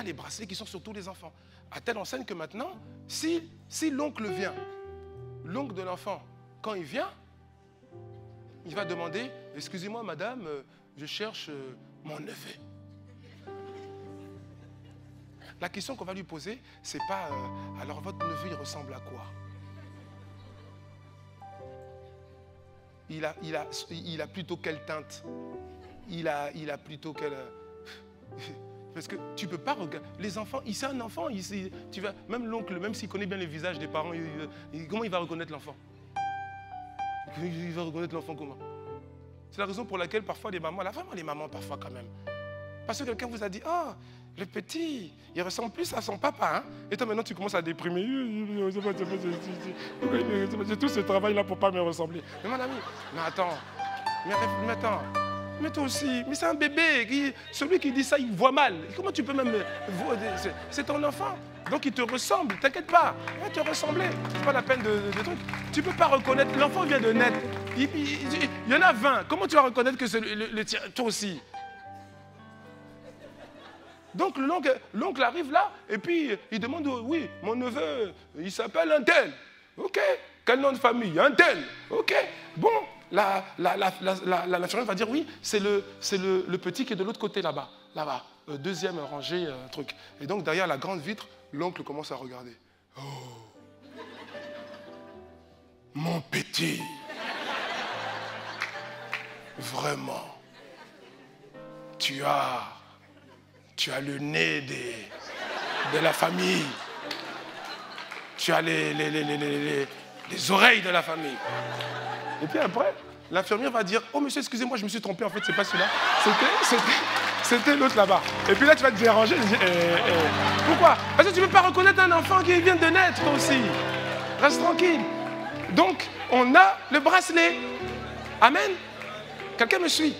les bracelets qui sont sur tous les enfants. À telle enseigne que maintenant, si l'oncle vient, l'oncle de l'enfant, quand il vient, il va demander, excusez-moi madame, je cherche mon neveu. La question qu'on va lui poser, c'est pas, alors votre neveu, il ressemble à quoi? Il a plutôt quelle teinte? Il a plutôt quelle... Parce que tu ne peux pas regarder... Les enfants, c'est un enfant. Même l'oncle, même s'il connaît bien les visages des parents, comment il va reconnaître l'enfant? Il va reconnaître l'enfant comment? C'est la raison pour laquelle parfois les mamans, là vraiment les mamans parfois quand même. Parce que quelqu'un vous a dit, oh, le petit, il ressemble plus à son papa. Hein? Et toi maintenant tu commences à déprimer. J'ai tout ce travail-là pour ne pas me ressembler. Mais mon ami, mais attends. Mais toi aussi, mais c'est un bébé. Celui qui dit ça, il voit mal. Comment tu peux même... C'est ton enfant. Donc il te ressemble, t'inquiète pas. Il va te ressembler. C'est pas la peine de trucs. Tu ne peux pas reconnaître. L'enfant vient de naître. Il y en a 20. Comment tu vas reconnaître que c'est le tien? Toi aussi. Donc l'oncle arrive là et puis il demande, oui, mon neveu, il s'appelle un tel. Ok. Quel nom de famille? Un tel. Ok. Bon, l'infirmière va dire, oui, c'est le petit qui est de l'autre côté là-bas. Là-bas. Deuxième rangée, truc. Et donc derrière la grande vitre, l'oncle commence à regarder. Oh. Mon petit. Vraiment. Tu as le nez de la famille. Tu as les oreilles de la famille. Et puis après, l'infirmière va dire, oh monsieur, excusez-moi, je me suis trompé, en fait, c'est pas celui-là. C'était l'autre là-bas. Et puis là, tu vas te déranger. Pourquoi? Parce que tu ne peux pas reconnaître un enfant qui vient de naître, toi aussi. Reste tranquille. Donc, on a le bracelet. Amen. Quelqu'un me suit?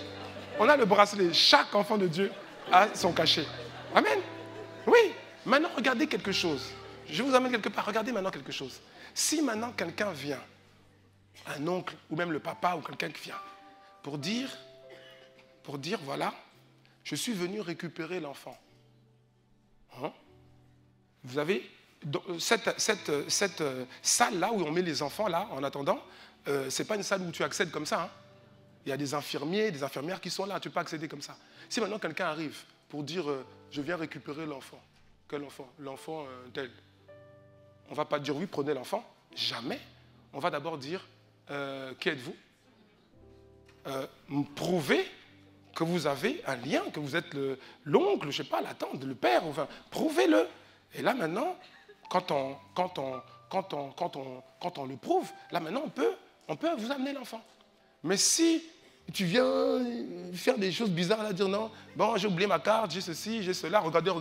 On a le bracelet. Chaque enfant de Dieu a son cachet. Amen. Oui. Maintenant, regardez quelque chose. Je vous amène quelque part. Regardez maintenant quelque chose. Si maintenant quelqu'un vient, un oncle ou même le papa ou quelqu'un qui vient, pour dire, voilà, je suis venu récupérer l'enfant. Hein? Vous avez cette salle-là où on met les enfants, là, en attendant, ce n'est pas une salle où tu accèdes comme ça. Hein? Il y a des infirmiers, des infirmières qui sont là, tu ne peux pas accéder comme ça. Si maintenant quelqu'un arrive pour dire, je viens récupérer l'enfant. Quel enfant? L'enfant tel. On ne va pas dire, oui, prenez l'enfant. Jamais. On va d'abord dire, qui êtes-vous? Prouvez que vous avez un lien, que vous êtes l'oncle, je ne sais pas, la tante, le père, enfin, prouvez-le. Et là maintenant, quand on le prouve, là maintenant on peut vous amener l'enfant. Mais si tu viens faire des choses bizarres, là, dire non, bon, j'ai oublié ma carte, j'ai ceci, j'ai cela, regardez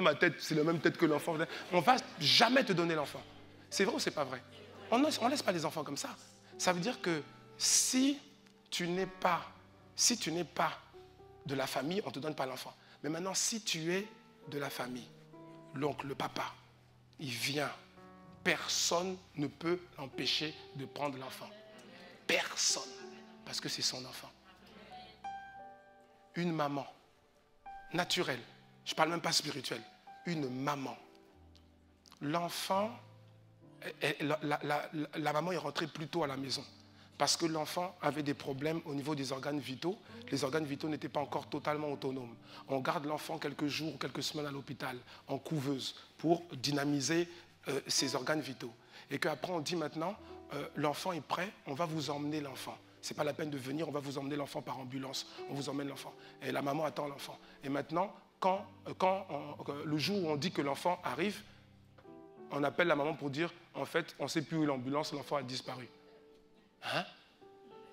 ma tête, c'est la même tête que l'enfant. On ne va jamais te donner l'enfant. C'est vrai ou c'est pas vrai? On ne laisse pas les enfants comme ça. Ça veut dire que si tu n'es pas de la famille, on ne te donne pas l'enfant. Mais maintenant, si tu es de la famille, l'oncle, le papa, il vient. Personne ne peut l'empêcher de prendre l'enfant. Personne. Parce que c'est son enfant. Une maman, naturelle, je ne parle même pas spirituelle, une maman. L'enfant, la maman est rentrée plus tôt à la maison. Parce que l'enfant avait des problèmes au niveau des organes vitaux. Les organes vitaux n'étaient pas encore totalement autonomes. On garde l'enfant quelques jours, quelques semaines à l'hôpital, en couveuse, pour dynamiser ses organes vitaux. Et qu'après on dit maintenant, l'enfant est prêt, on va vous emmener l'enfant. Ce n'est pas la peine de venir, on va vous emmener l'enfant par ambulance. On vous emmène l'enfant. Et la maman attend l'enfant. Et maintenant, le jour où on dit que l'enfant arrive, on appelle la maman pour dire, en fait, on ne sait plus où est l'ambulance, l'enfant a disparu. Hein?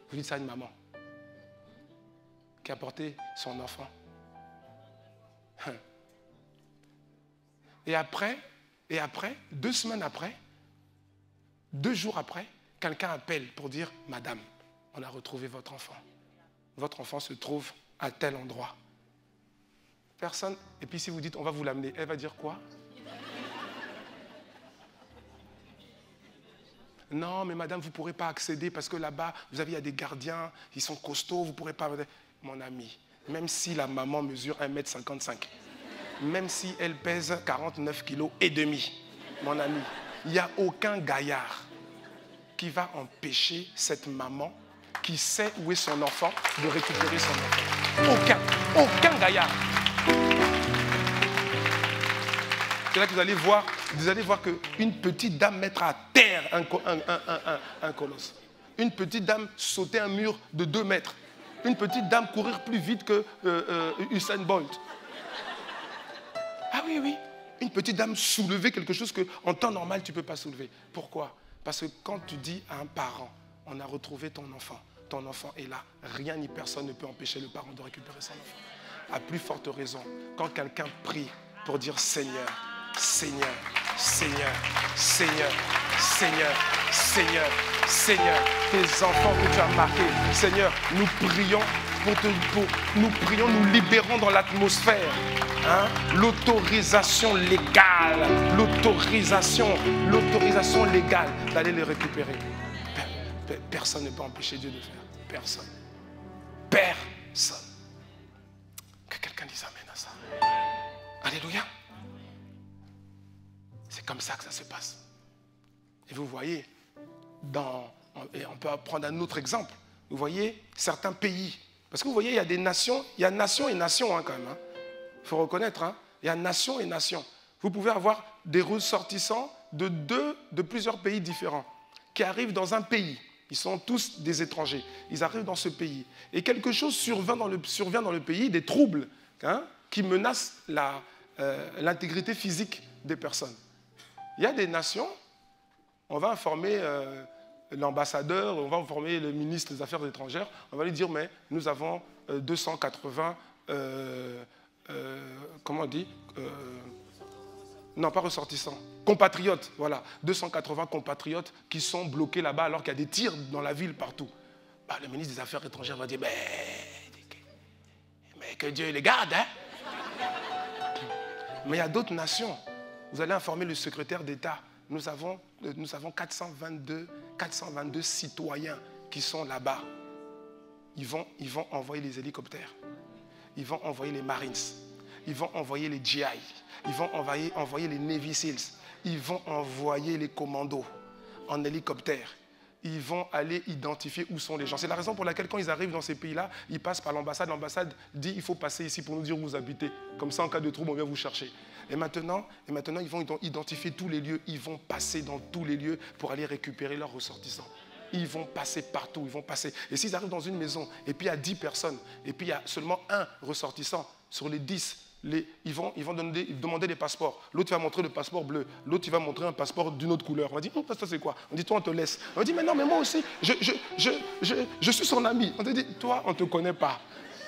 Vous dites ça à une maman qui a porté son enfant. Hein? Et après, 2 semaines après, 2 jours après, quelqu'un appelle pour dire, madame, on a retrouvé votre enfant. Votre enfant se trouve à tel endroit. Personne, et puis si vous dites, on va vous l'amener, elle va dire quoi? Non, mais madame, vous ne pourrez pas accéder parce que là-bas, il y a des gardiens, ils sont costauds, vous ne pourrez pas... Mon ami, même si la maman mesure 1,55 m, même si elle pèse 49,5 kg, mon ami, il n'y a aucun gaillard qui va empêcher cette maman qui sait où est son enfant de récupérer son enfant. Aucun gaillard. C'est là que vous allez voir qu'une petite dame mettre à terre un colosse. Une petite dame sauter un mur de 2 mètres. Une petite dame courir plus vite que Usain Bolt. Ah oui. Une petite dame soulever quelque chose qu'en temps normal, tu ne peux pas soulever. Pourquoi? Parce que quand tu dis à un parent, on a retrouvé ton enfant est là, rien ni personne ne peut empêcher le parent de récupérer son enfant. À plus forte raison, quand quelqu'un prie pour dire Seigneur, Seigneur, Seigneur, Seigneur, Seigneur, Seigneur, Seigneur, tes enfants que tu as marqués, Seigneur, nous prions, nous libérons dans l'atmosphère l'autorisation légale, l'autorisation légale d'aller les récupérer. Personne ne peut empêcher Dieu de faire. Personne. Personne. Que quelqu'un dise amen à ça. Alléluia. C'est comme ça que ça se passe. Et vous voyez, et on peut prendre un autre exemple. Vous voyez certains pays. Parce que vous voyez, il y a des nations, il y a nation et nation quand même. Il faut reconnaître, il y a nation et nation. Vous pouvez avoir des ressortissants de plusieurs pays différents qui arrivent dans un pays. Ils sont tous des étrangers. Ils arrivent dans ce pays. Et quelque chose survient dans le pays, des troubles qui menacent l'intégrité physique des personnes. Il y a des nations On va informer l'ambassadeur, on va informer le ministre des Affaires étrangères, on va lui dire, mais nous avons 280, comment on dit non, pas ressortissants, compatriotes, voilà, 280 compatriotes qui sont bloqués là-bas alors qu'il y a des tirs dans la ville partout. Bah, le ministre des Affaires étrangères va dire, mais que Dieu les garde, hein. Mais il y a d'autres nations. Vous allez informer le secrétaire d'État. Nous avons 422 citoyens qui sont là-bas. Ils vont envoyer les hélicoptères. Ils vont envoyer les Marines. Ils vont envoyer les GI. Ils vont envoyer les Navy Seals. Ils vont envoyer les commandos en hélicoptère. Ils vont aller identifier où sont les gens. C'est la raison pour laquelle quand ils arrivent dans ces pays-là, ils passent par l'ambassade. L'ambassade dit il faut passer ici pour nous dire où vous habitez. Comme ça, en cas de trouble, on vient vous chercher. Et maintenant, ils vont identifier tous les lieux. Ils vont passer dans tous les lieux pour aller récupérer leurs ressortissants. Ils vont passer partout, ils vont passer. Et s'ils arrivent dans une maison, et puis il y a 10 personnes, et puis il y a seulement un ressortissant sur les 10, ils vont demander des passeports. L'autre va montrer le passeport bleu. L'autre, il va montrer un passeport d'une autre couleur. On va dire, oh, ça c'est quoi? On dit, toi, on te laisse. On dit, mais non, mais moi aussi, je suis son ami. On te dit, toi, on ne te connaît pas.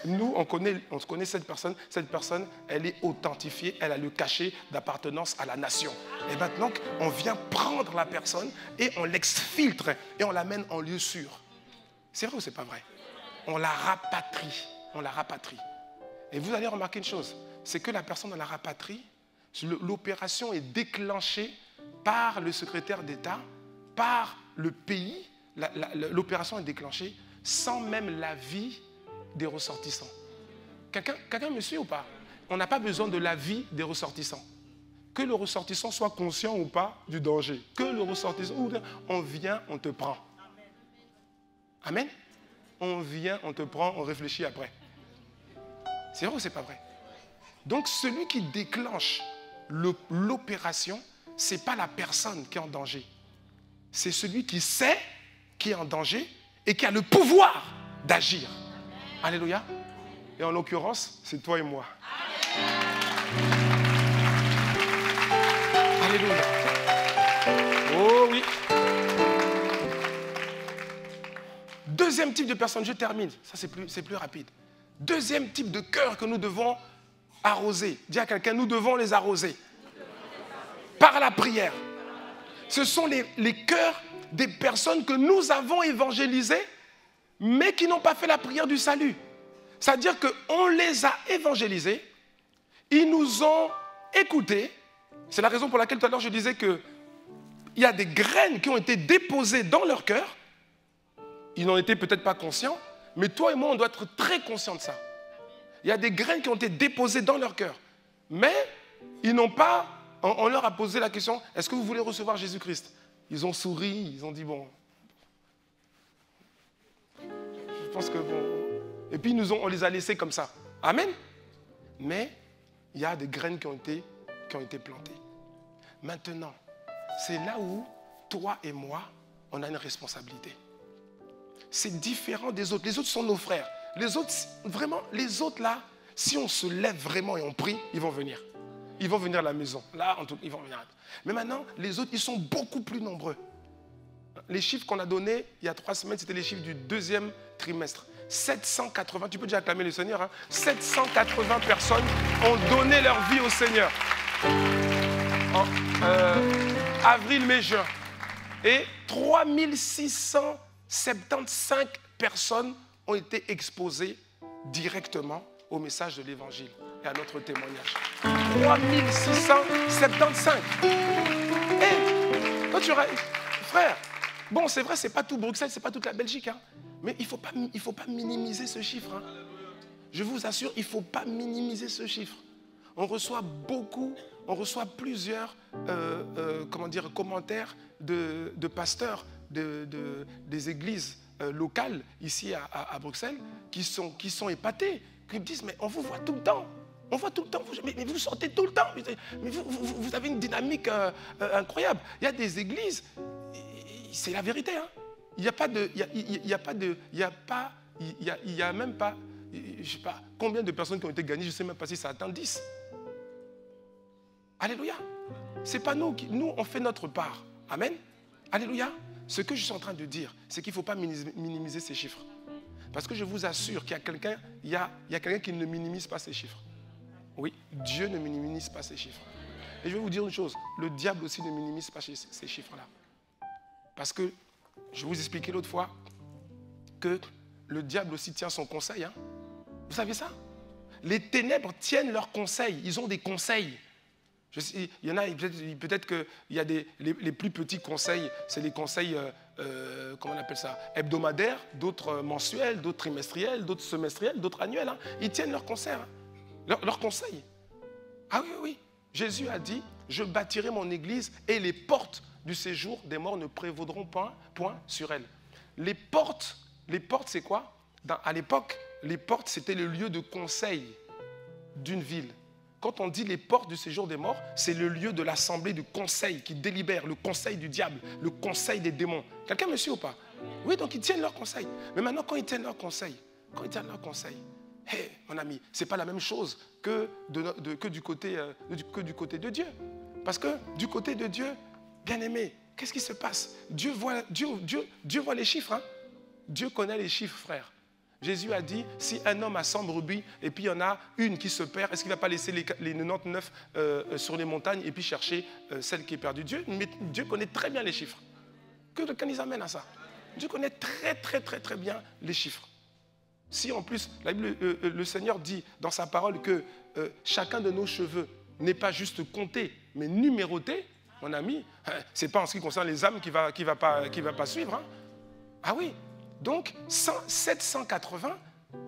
Nous, on connaît cette personne. Cette personne, elle est authentifiée. Elle a le cachet d'appartenance à la nation. Et maintenant, on vient prendre la personne et on l'exfiltre et on l'amène en lieu sûr. C'est vrai ou c'est pas vrai? On la rapatrie. On la rapatrie. Et vous allez remarquer une chose, c'est que la personne, on la rapatrie, l'opération est déclenchée par le secrétaire d'État, par le pays. L'opération est déclenchée sans même l'avis des ressortissants. Quelqu'un me suit ou pas? On n'a pas besoin de l'avis des ressortissants. Que le ressortissant soit conscient ou pas du danger. Que le ressortissant, on vient, on te prend. Amen? On vient, on te prend, on réfléchit après. C'est vrai ou c'est pas vrai? Donc celui qui déclenche l'opération, ce n'est pas la personne qui est en danger. C'est celui qui sait qui est en danger et qui a le pouvoir d'agir. Alléluia. Et en l'occurrence, c'est toi et moi. Alléluia. Oh oui. Deuxième type de personne, je termine. Ça, c'est plus rapide. Deuxième type de cœur que nous devons arroser. Dis à quelqu'un, nous devons les arroser. Par la prière. Ce sont les cœurs des personnes que nous avons évangélisées, mais qui n'ont pas fait la prière du salut. C'est-à-dire qu'on les a évangélisés, ils nous ont écoutés. C'est la raison pour laquelle tout à l'heure je disais qu'il y a des graines qui ont été déposées dans leur cœur. Ils n'en étaient peut-être pas conscients, mais toi et moi, on doit être très conscients de ça. Il y a des graines qui ont été déposées dans leur cœur. Mais ils n'ont pas, on leur a posé la question, est-ce que vous voulez recevoir Jésus-Christ? Ils ont souri, ils ont dit, bon, je pense que bon. Et puis on les a laissés comme ça. Amen. Mais il y a des graines qui ont été plantées. Maintenant, c'est là où toi et moi, on a une responsabilité. C'est différent des autres. Les autres sont nos frères. Les autres, vraiment, les autres là, si on se lève vraiment et on prie, ils vont venir. Ils vont venir à la maison. Là, ils vont venir. Mais maintenant, les autres, ils sont beaucoup plus nombreux. Les chiffres qu'on a donnés il y a 3 semaines, c'était les chiffres du 2e trimestre. 780, tu peux déjà acclamer le Seigneur, hein? 780 personnes ont donné leur vie au Seigneur. En avril, mai, juin. Et 3675 personnes ont été exposées directement au message de l'Évangile et à notre témoignage. 3675. Et toi, tu aurais... Frère, bon, c'est vrai, c'est pas tout Bruxelles, c'est pas toute la Belgique, hein, mais il faut pas minimiser ce chiffre. Hein. Je vous assure, il ne faut pas minimiser ce chiffre. On reçoit plusieurs commentaires de pasteurs des églises locales ici à Bruxelles qui sont épatés, qui me disent, mais on vous voit tout le temps. On voit tout le temps, mais vous sortez tout le temps. Mais vous avez une dynamique incroyable. Il y a des églises, c'est la vérité. Hein. Il n'y a même pas, je ne sais pas combien de personnes qui ont été gagnées, je ne sais même pas si ça atteint 10. Alléluia. Ce n'est pas nous, on fait notre part. Amen. Alléluia. Ce que je suis en train de dire, c'est qu'il ne faut pas minimiser ces chiffres. Parce que je vous assure qu'il y a quelqu'un, il y a quelqu'un qui ne minimise pas ces chiffres. Oui, Dieu ne minimise pas ces chiffres. Et je vais vous dire une chose, le diable aussi ne minimise pas ces chiffres-là. Parce que, je vous expliquais l'autre fois, que le diable aussi tient son conseil. Hein. Vous savez ça? Les ténèbres tiennent leurs conseils, ils ont des conseils. Il y en a, peut-être qu'il y a les plus petits conseils, c'est les conseils, comment on appelle ça, hebdomadaires, d'autres mensuels, d'autres trimestriels, d'autres semestriels, d'autres annuels. Hein. Ils tiennent leurs conseils. Hein. Leurs conseils. Ah oui, oui. Jésus a dit, je bâtirai mon église et les portes du séjour des morts ne prévaudront point sur elle. Les portes, c'est quoi? À l'époque, les portes, c'était le lieu de conseil d'une ville. Quand on dit les portes du séjour des morts, c'est le lieu de l'assemblée du conseil qui délibère, le conseil du diable, le conseil des démons. Quelqu'un me suit ou pas? Oui, donc ils tiennent leur conseil. Mais maintenant, quand ils tiennent leur conseil, hey, mon ami, ce n'est pas la même chose que du côté de Dieu. Parce que du côté de Dieu, bien aimé, qu'est-ce qui se passe? Dieu voit les chiffres. Hein? Dieu connaît les chiffres, frère. Jésus a dit, si un homme a 100 brebis et puis il y en a une qui se perd, est-ce qu'il ne va pas laisser les 99 sur les montagnes et puis chercher celle qui est perdue? Dieu connaît très bien les chiffres. Que quelqu'un nous amène à ça. Dieu connaît très, très, très, très bien les chiffres. Si en plus, la Bible, le Seigneur dit dans sa parole que chacun de nos cheveux n'est pas juste compté, mais numéroté, mon ami, ce n'est pas en ce qui concerne les âmes qui va pas suivre. Hein. Ah oui. Donc, 780,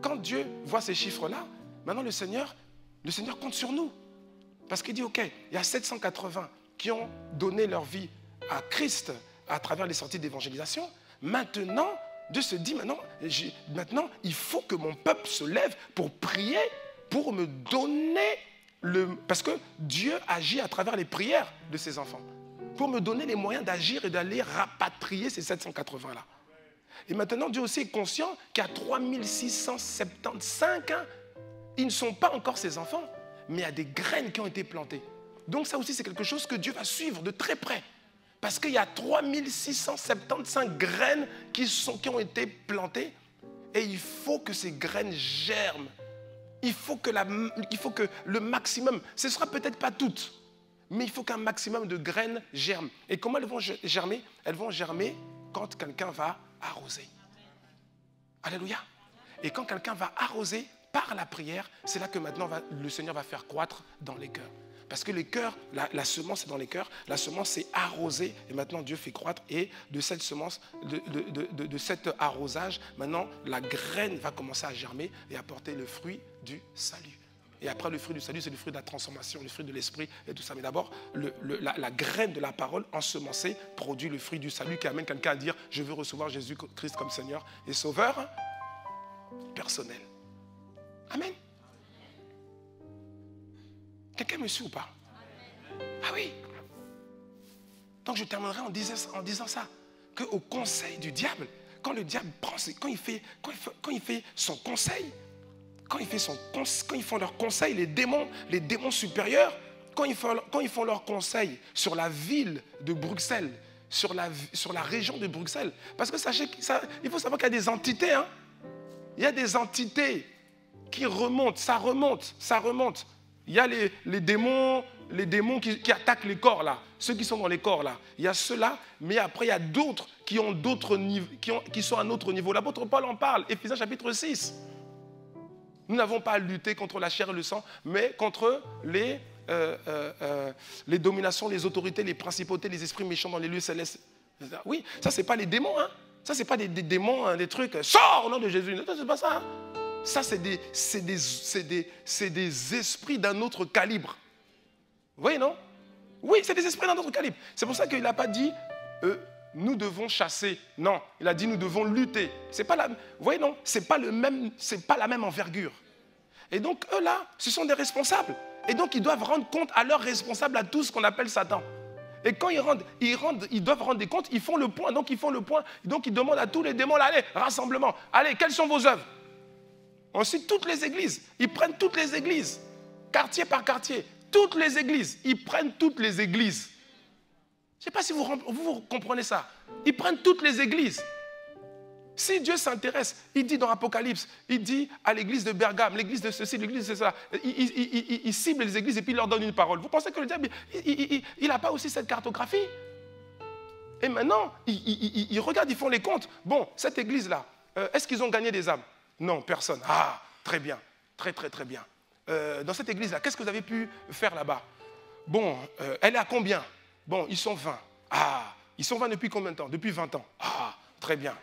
quand Dieu voit ces chiffres-là, maintenant le Seigneur compte sur nous. Parce qu'il dit, ok, il y a 780 qui ont donné leur vie à Christ à travers les sorties d'évangélisation. Maintenant, Dieu se dit, maintenant, il faut que mon peuple se lève pour prier, pour me donner parce que Dieu agit à travers les prières de ses enfants. Pour me donner les moyens d'agir et d'aller rapatrier ces 780-là. Et maintenant, Dieu aussi est conscient qu'il y a 3675, hein, ils ne sont pas encore ses enfants, mais il y a des graines qui ont été plantées. Donc ça aussi, c'est quelque chose que Dieu va suivre de très près. Parce qu'il y a 3675 graines qui ont été plantées et il faut que ces graines germent. Il faut que le maximum, ce ne sera peut-être pas toutes, mais il faut qu'un maximum de graines germent. Et comment elles vont germer? Elles vont germer quand quelqu'un va arroser. Alléluia. Et quand quelqu'un va arroser par la prière, c'est là que maintenant le Seigneur va faire croître dans les cœurs. Parce que les cœurs, la semence est dans les cœurs, la semence c'est arrosée et maintenant Dieu fait croître et de cette semence, de cet arrosage, maintenant la graine va commencer à germer et à porter le fruit du salut. Et après, le fruit du salut, c'est le fruit de la transformation, le fruit de l'esprit et tout ça. Mais d'abord, la graine de la parole ensemencée produit le fruit du salut qui amène quelqu'un à dire « Je veux recevoir Jésus-Christ comme Seigneur et Sauveur personnel. » Amen. Quelqu'un me suit ou pas? Ah oui. Donc je terminerai en disant ça. Qu'au conseil du diable, quand le diable prend, quand il fait son conseil, quand ils font leur conseil, les démons supérieurs, quand ils font leur conseil sur la ville de Bruxelles, sur la région de Bruxelles, parce que sachez il faut savoir qu'il y a des entités, hein. Il y a des entités qui remontent, ça remonte. Il y a les démons qui attaquent les corps là, ceux qui sont dans les corps là. Il y a ceux-là, mais après il y a d'autres qui sont à un autre niveau. L'apôtre Paul en parle, Éphésiens chapitre 6. Nous n'avons pas à lutter contre la chair et le sang, mais contre les dominations, les autorités, les principautés, les esprits méchants dans les lieux célestes. Oui, ça, ce n'est pas les démons. Hein. Ça, ce n'est pas des démons, hein, des trucs. Sors au nom de Jésus. Ça, ce n'est pas ça. Hein. Ça, c'est des esprits d'un autre calibre. Vous voyez, non? Oui, c'est des esprits d'un autre calibre. C'est pour ça qu'il n'a pas dit nous devons chasser. Non, il a dit nous devons lutter. C'est pas vous voyez, non? C'est pas la même envergure. Et donc, eux là, ce sont des responsables. Et donc, ils doivent rendre compte à leurs responsables, à tout ce qu'on appelle Satan. Et quand ils doivent rendre des comptes, ils font le point. Donc, ils demandent à tous les démons, là, allez, rassemblement. Allez, quelles sont vos œuvres? Ensuite, toutes les églises. Ils prennent toutes les églises, quartier par quartier. Toutes les églises. Ils prennent toutes les églises. sais pas si vous comprenez ça. Ils prennent toutes les églises. Si Dieu s'intéresse, il dit dans Apocalypse, il dit à l'église de Bergame, l'église de ceci, l'église de cela, il cible les églises et puis il leur donne une parole. Vous pensez que le diable, il n'a pas aussi cette cartographie? Et maintenant, ils regardent, ils font les comptes. Bon, cette église-là, est-ce qu'ils ont gagné des âmes? Non, personne. Ah, très bien, très bien. Dans cette église-là, qu'est-ce que vous avez pu faire là-bas? Bon, elle est à combien? Bon, ils sont 20. Ah, ils sont 20 depuis combien de temps? Depuis 20 ans. Ah, très bien.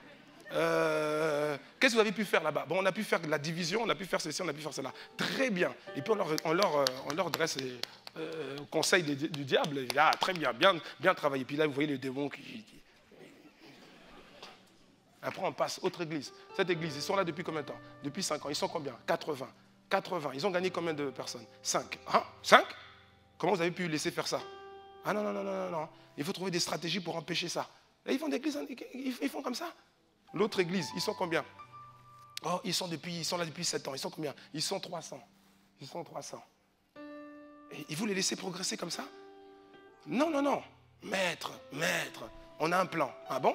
Qu'est-ce que vous avez pu faire là-bas? Bon, on a pu faire de la division, on a pu faire ceci, on a pu faire cela. Très bien. Et puis on leur dresse les conseils du diable. Il dit, ah, très bien, bien travaillé. Puis là, vous voyez les démons qui... Après, on passe, autre église. Cette église, ils sont là depuis combien de temps? Depuis 5 ans. Ils sont combien? 80. 80. Ils ont gagné combien de personnes? 5. Hein? 5? Comment vous avez pu laisser faire ça? Ah non. Il faut trouver des stratégies pour empêcher ça. Et ils font des églises, ils font comme ça. L'autre église, ils sont combien? Oh, ils sont là depuis 7 ans. Ils sont combien? Ils sont 300. Ils sont 300. Et vous les laissez progresser comme ça? Non. Maître, on a un plan. Ah bon?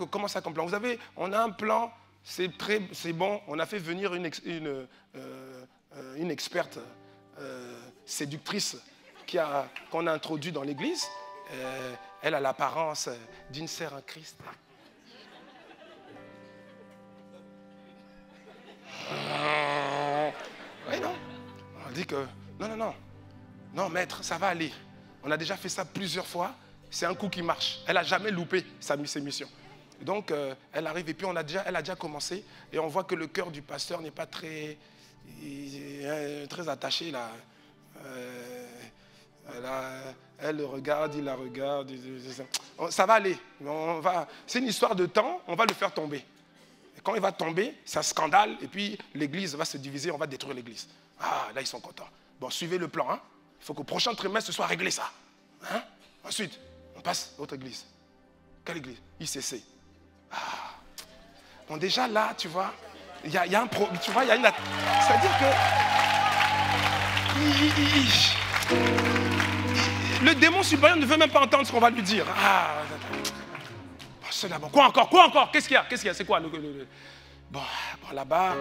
Comment ça comme plan? On a un plan, c'est bon. On a fait venir une experte séductrice qu'on a introduite dans l'église. Elle a l'apparence d'une sœur en Christ. Oui, non. On dit que non, maître, ça va aller. On a déjà fait ça plusieurs fois. C'est un coup qui marche. Elle n'a jamais loupé ses missions. Donc, elle arrive et puis elle a déjà commencé. Et on voit que le cœur du pasteur n'est pas très attaché là. Elle le regarde, il la regarde. Ça va aller. C'est une histoire de temps. On va le faire tomber. Et quand il va tomber, ça scandale. Et puis l'église va se diviser. On va détruire l'église. Ah, là, ils sont contents. Bon, suivez le plan. Hein. Il faut qu'au prochain trimestre, ce soit réglé ça. Hein. Ensuite, on passe à l'autre église. Quelle église? ICC. Ah. Bon, déjà là, tu vois, il y a un problème. Tu vois, il y a une... C'est-à-dire que... Le démon supérieur ne veut même pas entendre ce qu'on va lui dire. Ah, c'est là-bas. Quoi encore? Qu'est-ce qu'il y a? C'est quoi Bon, là-bas...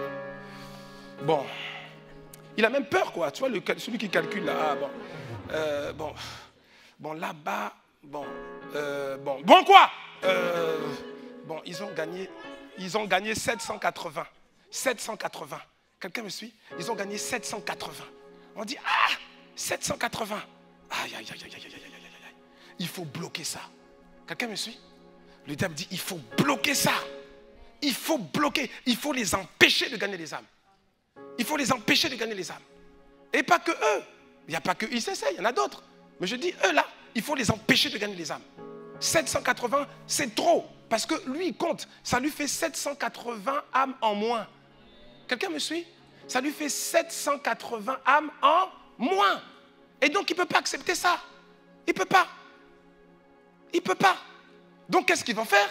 Bon... Il a même peur, quoi. Tu vois, celui qui calcule là. Bon, là-bas, bon, quoi? Bon, ils ont gagné 780. 780. Quelqu'un me suit? Ils ont gagné 780. On dit, 780. Aïe. Il faut bloquer ça. Quelqu'un me suit? Le diable dit, il faut bloquer ça. Il faut bloquer. Il faut les empêcher de gagner les âmes. Il faut les empêcher de gagner les âmes. Et pas que eux. Il n'y a pas que ICC, il y en a d'autres. Mais je dis, eux là, il faut les empêcher de gagner les âmes. 780, c'est trop. Parce que lui, il compte. Ça lui fait 780 âmes en moins. Quelqu'un me suit? Ça lui fait 780 âmes en moins. Et donc, il ne peut pas accepter ça. Il ne peut pas. Donc, qu'est-ce qu'il va faire?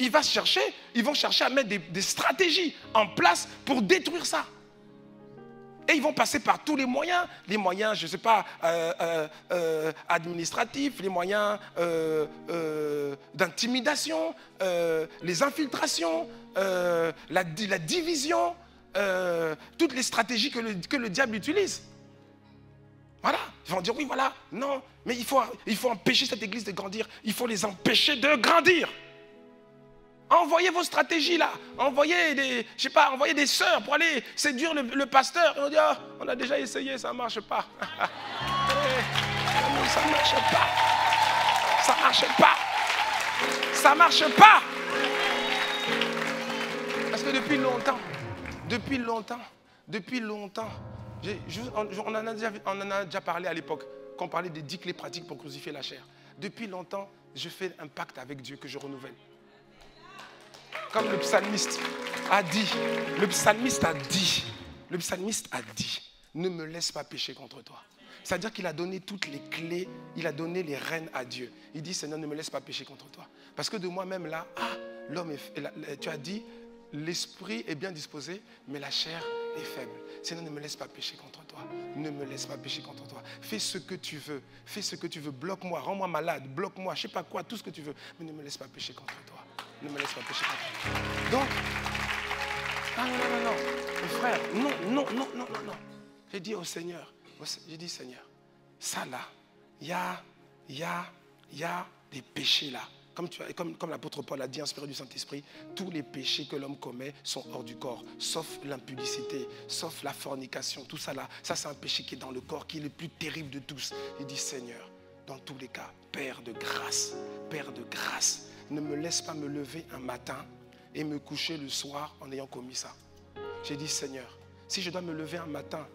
Ils vont chercher à mettre des stratégies en place pour détruire ça. Et ils vont passer par tous les moyens, je ne sais pas, administratifs, les moyens d'intimidation, les infiltrations, la division, toutes les stratégies que le diable utilise. Voilà, ils vont dire oui, voilà, non, mais il faut empêcher cette église de grandir, il faut les empêcher de grandir. Envoyez vos stratégies là. Envoyez des sœurs pour aller séduire le pasteur. Et on dit, on a déjà essayé, ça ne marche pas. Ça ne marche pas. Parce que depuis longtemps, on en a déjà parlé à l'époque, quand on parlait des 10 clés pratiques pour crucifier la chair. Depuis longtemps, je fais un pacte avec Dieu que je renouvelle. Comme le psalmiste a dit, ne me laisse pas pécher contre toi. C'est-à-dire qu'il a donné toutes les clés, il a donné les rênes à Dieu. Il dit, Seigneur, ne me laisse pas pécher contre toi. Parce que de moi-même là, tu as dit, l'esprit est bien disposé, mais la chair et faible. Seigneur, ne me laisse pas pécher contre toi. Ne me laisse pas pécher contre toi. Fais ce que tu veux. Fais ce que tu veux. Bloque-moi, rends-moi malade, bloque-moi, je ne sais pas quoi, tout ce que tu veux. Mais ne me laisse pas pécher contre toi. Ne me laisse pas pécher contre toi. Donc, non. Mes frères, non. J'ai dit au Seigneur, Seigneur, ça là, il y a des péchés là. Comme l'apôtre Paul a dit, inspiré du Saint-Esprit, tous les péchés que l'homme commet sont hors du corps, sauf l'impudicité, sauf la fornication, tout ça là. Ça, c'est un péché qui est dans le corps, qui est le plus terrible de tous. Il dit, Seigneur, dans tous les cas, Père de grâce, ne me laisse pas me lever un matin et me coucher le soir en ayant commis ça. J'ai dit, Seigneur, si je dois me lever un matin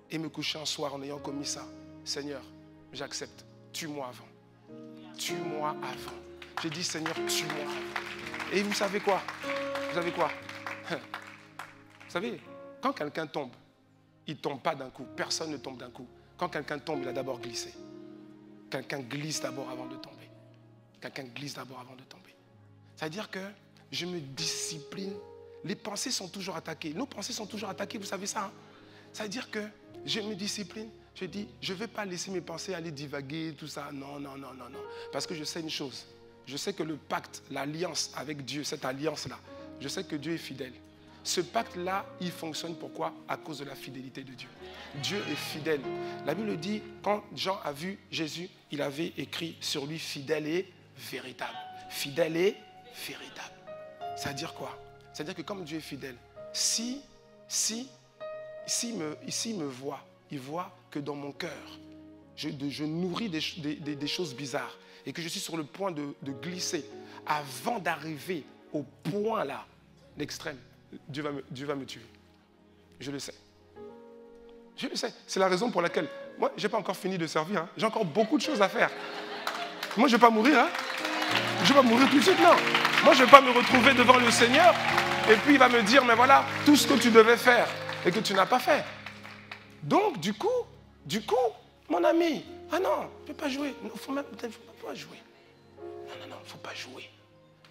et me coucher un soir en ayant commis ça, Seigneur, j'accepte. Tue-moi avant. Tue-moi avant. J'ai dit, Seigneur, tue-moi avant. Et vous savez quoi? Vous savez, quand quelqu'un tombe, il ne tombe pas d'un coup. Personne ne tombe d'un coup. Quand quelqu'un tombe, il a d'abord glissé. Quelqu'un glisse d'abord avant de tomber. C'est-à-dire que je me discipline. Les pensées sont toujours attaquées. Nos pensées sont toujours attaquées, vous savez ça, hein? C'est-à-dire que je me discipline. Je dis, je ne vais pas laisser mes pensées aller divaguer, tout ça. Non. Parce que je sais une chose. Je sais que le pacte, l'alliance avec Dieu, cette alliance-là, je sais que Dieu est fidèle. Ce pacte-là, il fonctionne pourquoi? À cause de la fidélité de Dieu. Dieu est fidèle. La Bible dit, quand Jean a vu Jésus, il avait écrit sur lui fidèle et véritable. Fidèle et véritable. C'est-à-dire quoi? C'est-à-dire que comme Dieu est fidèle, s'il me voit, il voit que dans mon cœur, je nourris des choses bizarres et que je suis sur le point de glisser avant d'arriver au point là, l'extrême, Dieu va me tuer. Je le sais. C'est la raison pour laquelle, moi, je n'ai pas encore fini de servir. Hein. J'ai encore beaucoup de choses à faire. Moi, je ne vais pas mourir. Hein. Je ne vais pas mourir tout de suite, non. Moi, je ne vais pas me retrouver devant le Seigneur et puis il va me dire, mais voilà, tout ce que tu devais faire et que tu n'as pas fait. Donc, du coup, mon ami, ah non, je ne peux pas jouer. Il ne faut pas jouer. Non, il ne faut pas jouer.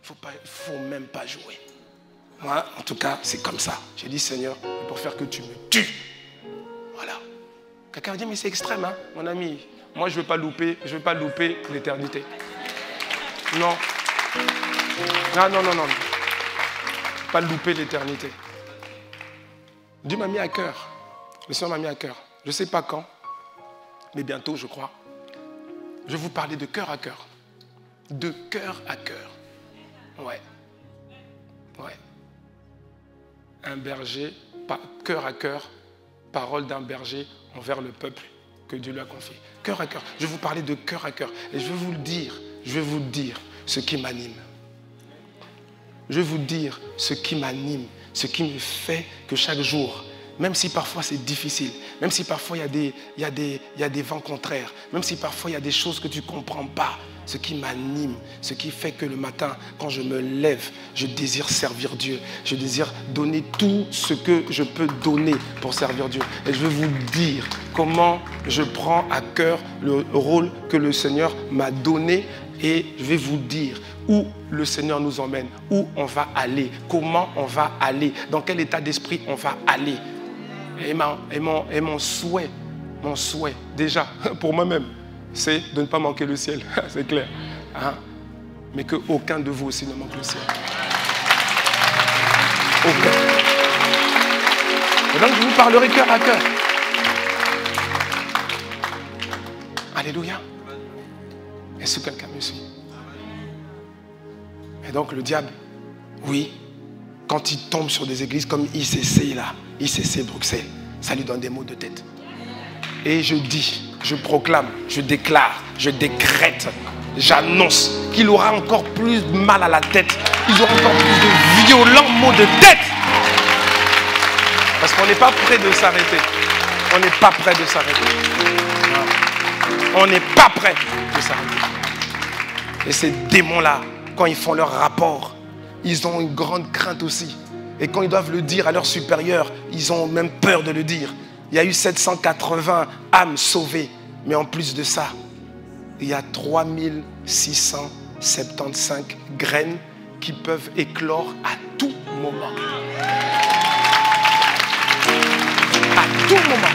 Il faut même pas jouer. Moi, en tout cas, c'est comme ça. J'ai dit, Seigneur, pour faire que tu me tues. Voilà. Quelqu'un va dire, mais c'est extrême, hein, mon ami. Moi, je ne veux pas louper l'éternité. Non. Non. Pas louper l'éternité. Dieu m'a mis à cœur. Le Seigneur m'a mis à cœur. Je ne sais pas quand, mais bientôt, je crois. Je vais vous parler de cœur à cœur. De cœur à cœur. Ouais. Un berger, cœur à cœur, parole d'un berger envers le peuple que Dieu lui a confié. Cœur à cœur. Je vais vous parler de cœur à cœur. Et je vais vous dire ce qui m'anime. Je vais vous dire ce qui m'anime, ce qui me fait que chaque jour, même si parfois c'est difficile, même si parfois il y a des vents contraires, même si parfois il y a des choses que tu ne comprends pas, ce qui m'anime, ce qui fait que le matin, quand je me lève, je désire servir Dieu. Je désire donner tout ce que je peux donner pour servir Dieu. Et je vais vous dire comment je prends à cœur le rôle que le Seigneur m'a donné. Et je vais vous dire où le Seigneur nous emmène, où on va aller, comment on va aller, dans quel état d'esprit on va aller. Et mon souhait, déjà, pour moi-même, c'est de ne pas manquer le ciel, c'est clair. Hein? Mais qu'aucun de vous aussi ne manque le ciel. Aucun. Et donc je vous parlerai cœur à cœur. Alléluia. Est-ce que quelqu'un me suit? Et donc le diable, oui, quand il tombe sur des églises comme ICC là, ICC Bruxelles, ça lui donne des maux de tête. Et je dis, je proclame, je déclare, je décrète, j'annonce qu'il aura encore plus de mal à la tête. Il aura encore plus de violents maux de tête. Parce qu'on n'est pas prêt de s'arrêter. On n'est pas prêt de s'arrêter. On n'est pas prêt de s'arrêter. Et ces démons-là, quand ils font leur rapport, ils ont une grande crainte aussi. Et quand ils doivent le dire à leurs supérieurs, ils ont même peur de le dire. Il y a eu 780 âmes sauvées. Mais en plus de ça, il y a 3675 graines qui peuvent éclore à tout moment. tout moment.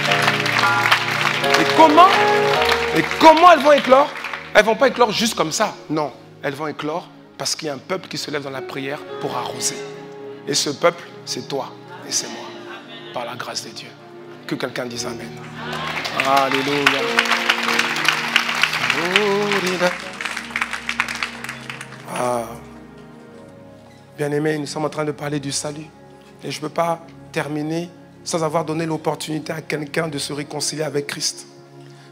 Et comment elles vont éclore? Elles ne vont pas éclore juste comme ça. Non, elles vont éclore parce qu'il y a un peuple qui se lève dans la prière pour arroser. Et ce peuple, c'est toi et c'est moi. Par la grâce de Dieu. Que quelqu'un dise Amen. Alléluia. Ah. Bien-aimés, nous sommes en train de parler du salut. Et je ne peux pas terminer sans avoir donné l'opportunité à quelqu'un de se réconcilier avec Christ.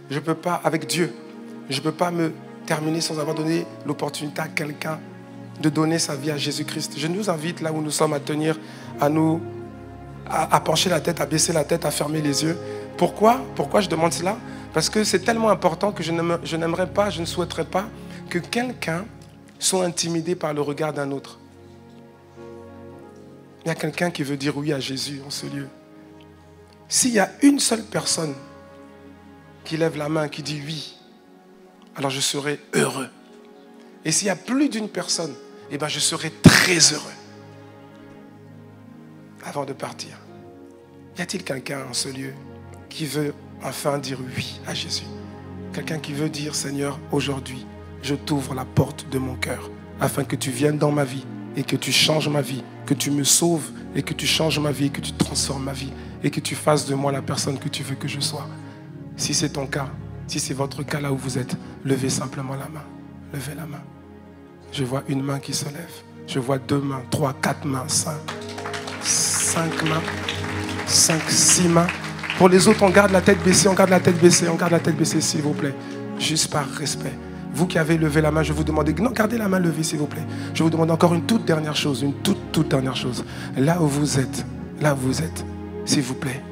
Je ne peux pas, avec Dieu. Je ne peux pas me terminer sans avoir donné l'opportunité à quelqu'un de donner sa vie à Jésus-Christ. Je nous invite là où nous sommes à tenir, à pencher la tête, à baisser la tête, à fermer les yeux. Pourquoi je demande cela? Parce que c'est tellement important que je n'aimerais pas, je ne souhaiterais pas que quelqu'un soit intimidé par le regard d'un autre. Il y a quelqu'un qui veut dire oui à Jésus en ce lieu. S'il y a une seule personne qui lève la main, qui dit oui, alors je serai heureux. Et s'il y a plus d'une personne, eh ben je serai très heureux. Avant de partir, y a-t-il quelqu'un en ce lieu qui veut enfin dire oui à Jésus? Quelqu'un qui veut dire, Seigneur, aujourd'hui, je t'ouvre la porte de mon cœur afin que tu viennes dans ma vie et que tu changes ma vie, que tu me sauves et que tu changes ma vie et que tu transformes ma vie et que tu fasses de moi la personne que tu veux que je sois. Si c'est ton cas, si c'est votre cas là où vous êtes, levez simplement la main. Levez la main. Je vois une main qui se lève. Je vois 2 mains, 3, 4 mains, 5 mains, 5, 6 mains. Pour les autres, on garde la tête baissée, on garde la tête baissée, s'il vous plaît. Juste par respect. Vous qui avez levé la main, je vous demande, non, gardez la main levée, s'il vous plaît. Je vous demande encore une toute dernière chose, une toute dernière chose. Là où vous êtes, s'il vous plaît,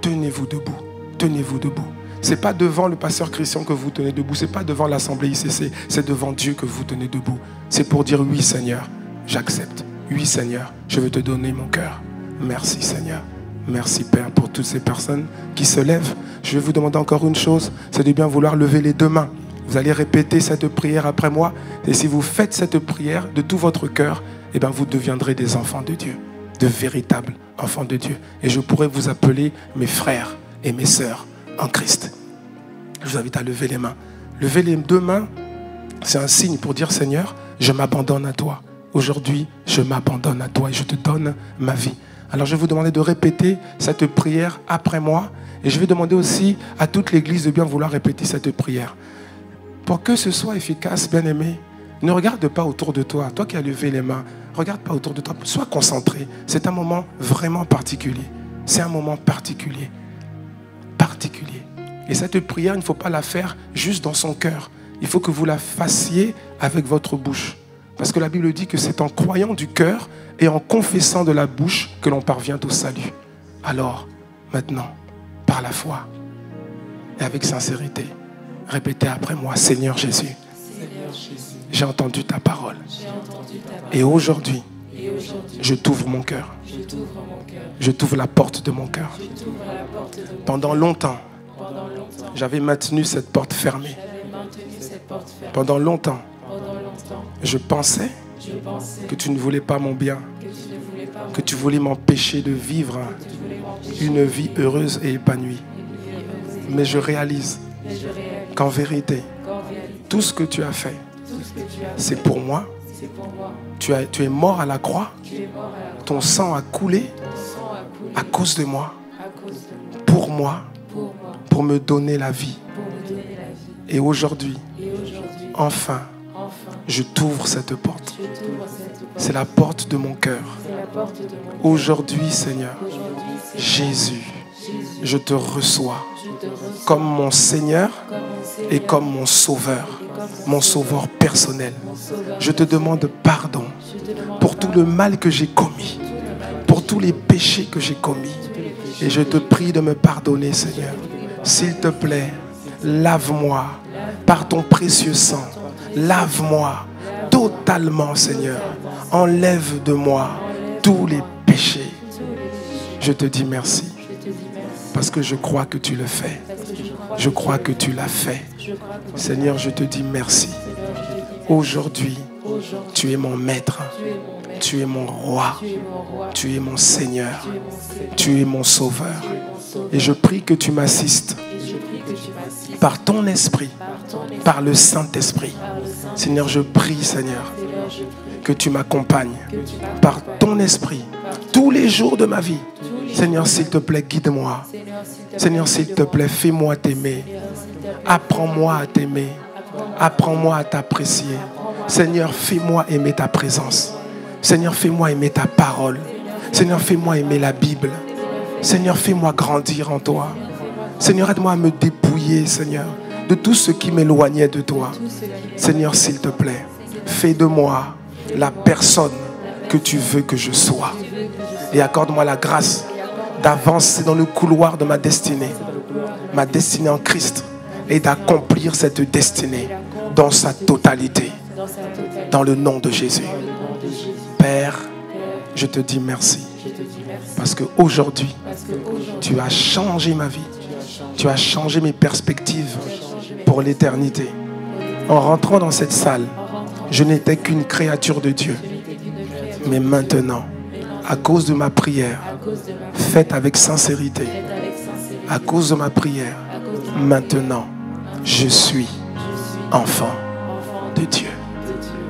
tenez-vous debout. Tenez-vous debout. Ce n'est pas devant le pasteur Christian que vous tenez debout. Ce n'est pas devant l'assemblée ICC. C'est devant Dieu que vous tenez debout. C'est pour dire oui Seigneur, j'accepte. Oui Seigneur, je veux te donner mon cœur. Merci Seigneur. Merci Père pour toutes ces personnes qui se lèvent. Je vais vous demander encore une chose, c'est de bien vouloir lever les 2 mains. Vous allez répéter cette prière après moi. Et si vous faites cette prière de tout votre cœur, eh bien vous deviendrez des enfants de Dieu. De véritables enfants de Dieu. Et je pourrai vous appeler mes frères et mes sœurs en Christ. Je vous invite à lever les mains. Lever les 2 mains, c'est un signe pour dire Seigneur, je m'abandonne à toi. Aujourd'hui, je m'abandonne à toi et je te donne ma vie. Alors je vais vous demander de répéter cette prière après moi. Et je vais demander aussi à toute l'église de bien vouloir répéter cette prière. Pour que ce soit efficace, bien-aimé, ne regarde pas autour de toi. Toi qui as levé les mains, regarde pas autour de toi. Sois concentré. C'est un moment vraiment particulier. C'est un moment particulier. Et cette prière, il ne faut pas la faire juste dans son cœur. Il faut que vous la fassiez avec votre bouche. Parce que la Bible dit que c'est en croyant du cœur et en confessant de la bouche que l'on parvient au salut. Alors, maintenant, par la foi et avec sincérité, répétez après moi, Seigneur Jésus, j'ai entendu ta parole. Et aujourd'hui, je t'ouvre mon cœur. Je t'ouvre la porte de mon cœur. Pendant longtemps, j'avais maintenu cette porte fermée. Pendant longtemps, je pensais que tu ne voulais pas mon bien, que tu voulais m'empêcher de vivre une vie heureuse et épanouie. Mais je réalise qu'en vérité, tout ce que tu as fait, c'est pour moi. Tu es mort à la croix. Ton sang a coulé à cause de moi, pour moi, pour me donner la vie. Et aujourd'hui, enfin, je t'ouvre cette porte. C'est la porte de mon cœur. Aujourd'hui, Seigneur, Jésus, je te reçois comme mon Seigneur et comme mon sauveur personnel. Je te demande pardon pour tout le mal que j'ai commis, pour tous les péchés que j'ai commis. Et je te prie de me pardonner, Seigneur. S'il te plaît, lave-moi par ton précieux sang. Lave-moi totalement, Seigneur. Enlève de moi tous les péchés. Je te dis merci. Parce que je crois que tu le fais. Je crois que tu l'as fait. Seigneur, je te dis merci. Aujourd'hui, tu es mon maître. Tu es mon roi. Tu es mon Seigneur. Tu es mon sauveur. Et je prie que tu m'assistes par ton esprit, par le Saint-Esprit. Seigneur, je prie, Seigneur, que tu m'accompagnes par ton esprit tous les jours de ma vie. Seigneur, s'il te plaît, guide-moi. Seigneur, s'il te plaît, fais-moi t'aimer. Apprends-moi à t'aimer. Apprends-moi à t'apprécier. Seigneur, fais-moi aimer ta présence. Seigneur, fais-moi aimer ta parole. Seigneur, fais-moi aimer la Bible. Seigneur, fais-moi grandir en toi. Seigneur, aide-moi à me dépouiller, Seigneur, de tout ce qui m'éloignait de toi. Seigneur, s'il te plaît, fais de moi la personne que tu veux que je sois. Et accorde-moi la grâce d'avancer dans le couloir de ma destinée en Christ, et d'accomplir cette destinée dans sa totalité, dans le nom de Jésus. Père, je te dis merci, parce qu'aujourd'hui, tu as changé ma vie, tu as changé mes perspectives pour l'éternité. En rentrant dans cette salle, je n'étais qu'une créature de Dieu, mais maintenant, à cause de ma prière, faite avec sincérité, à cause de ma prière, maintenant, je suis enfant de Dieu.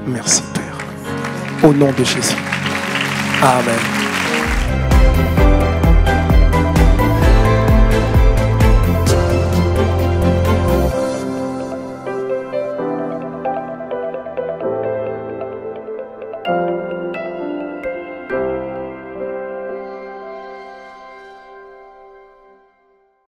Merci, Père. Au nom de Jésus. Amen.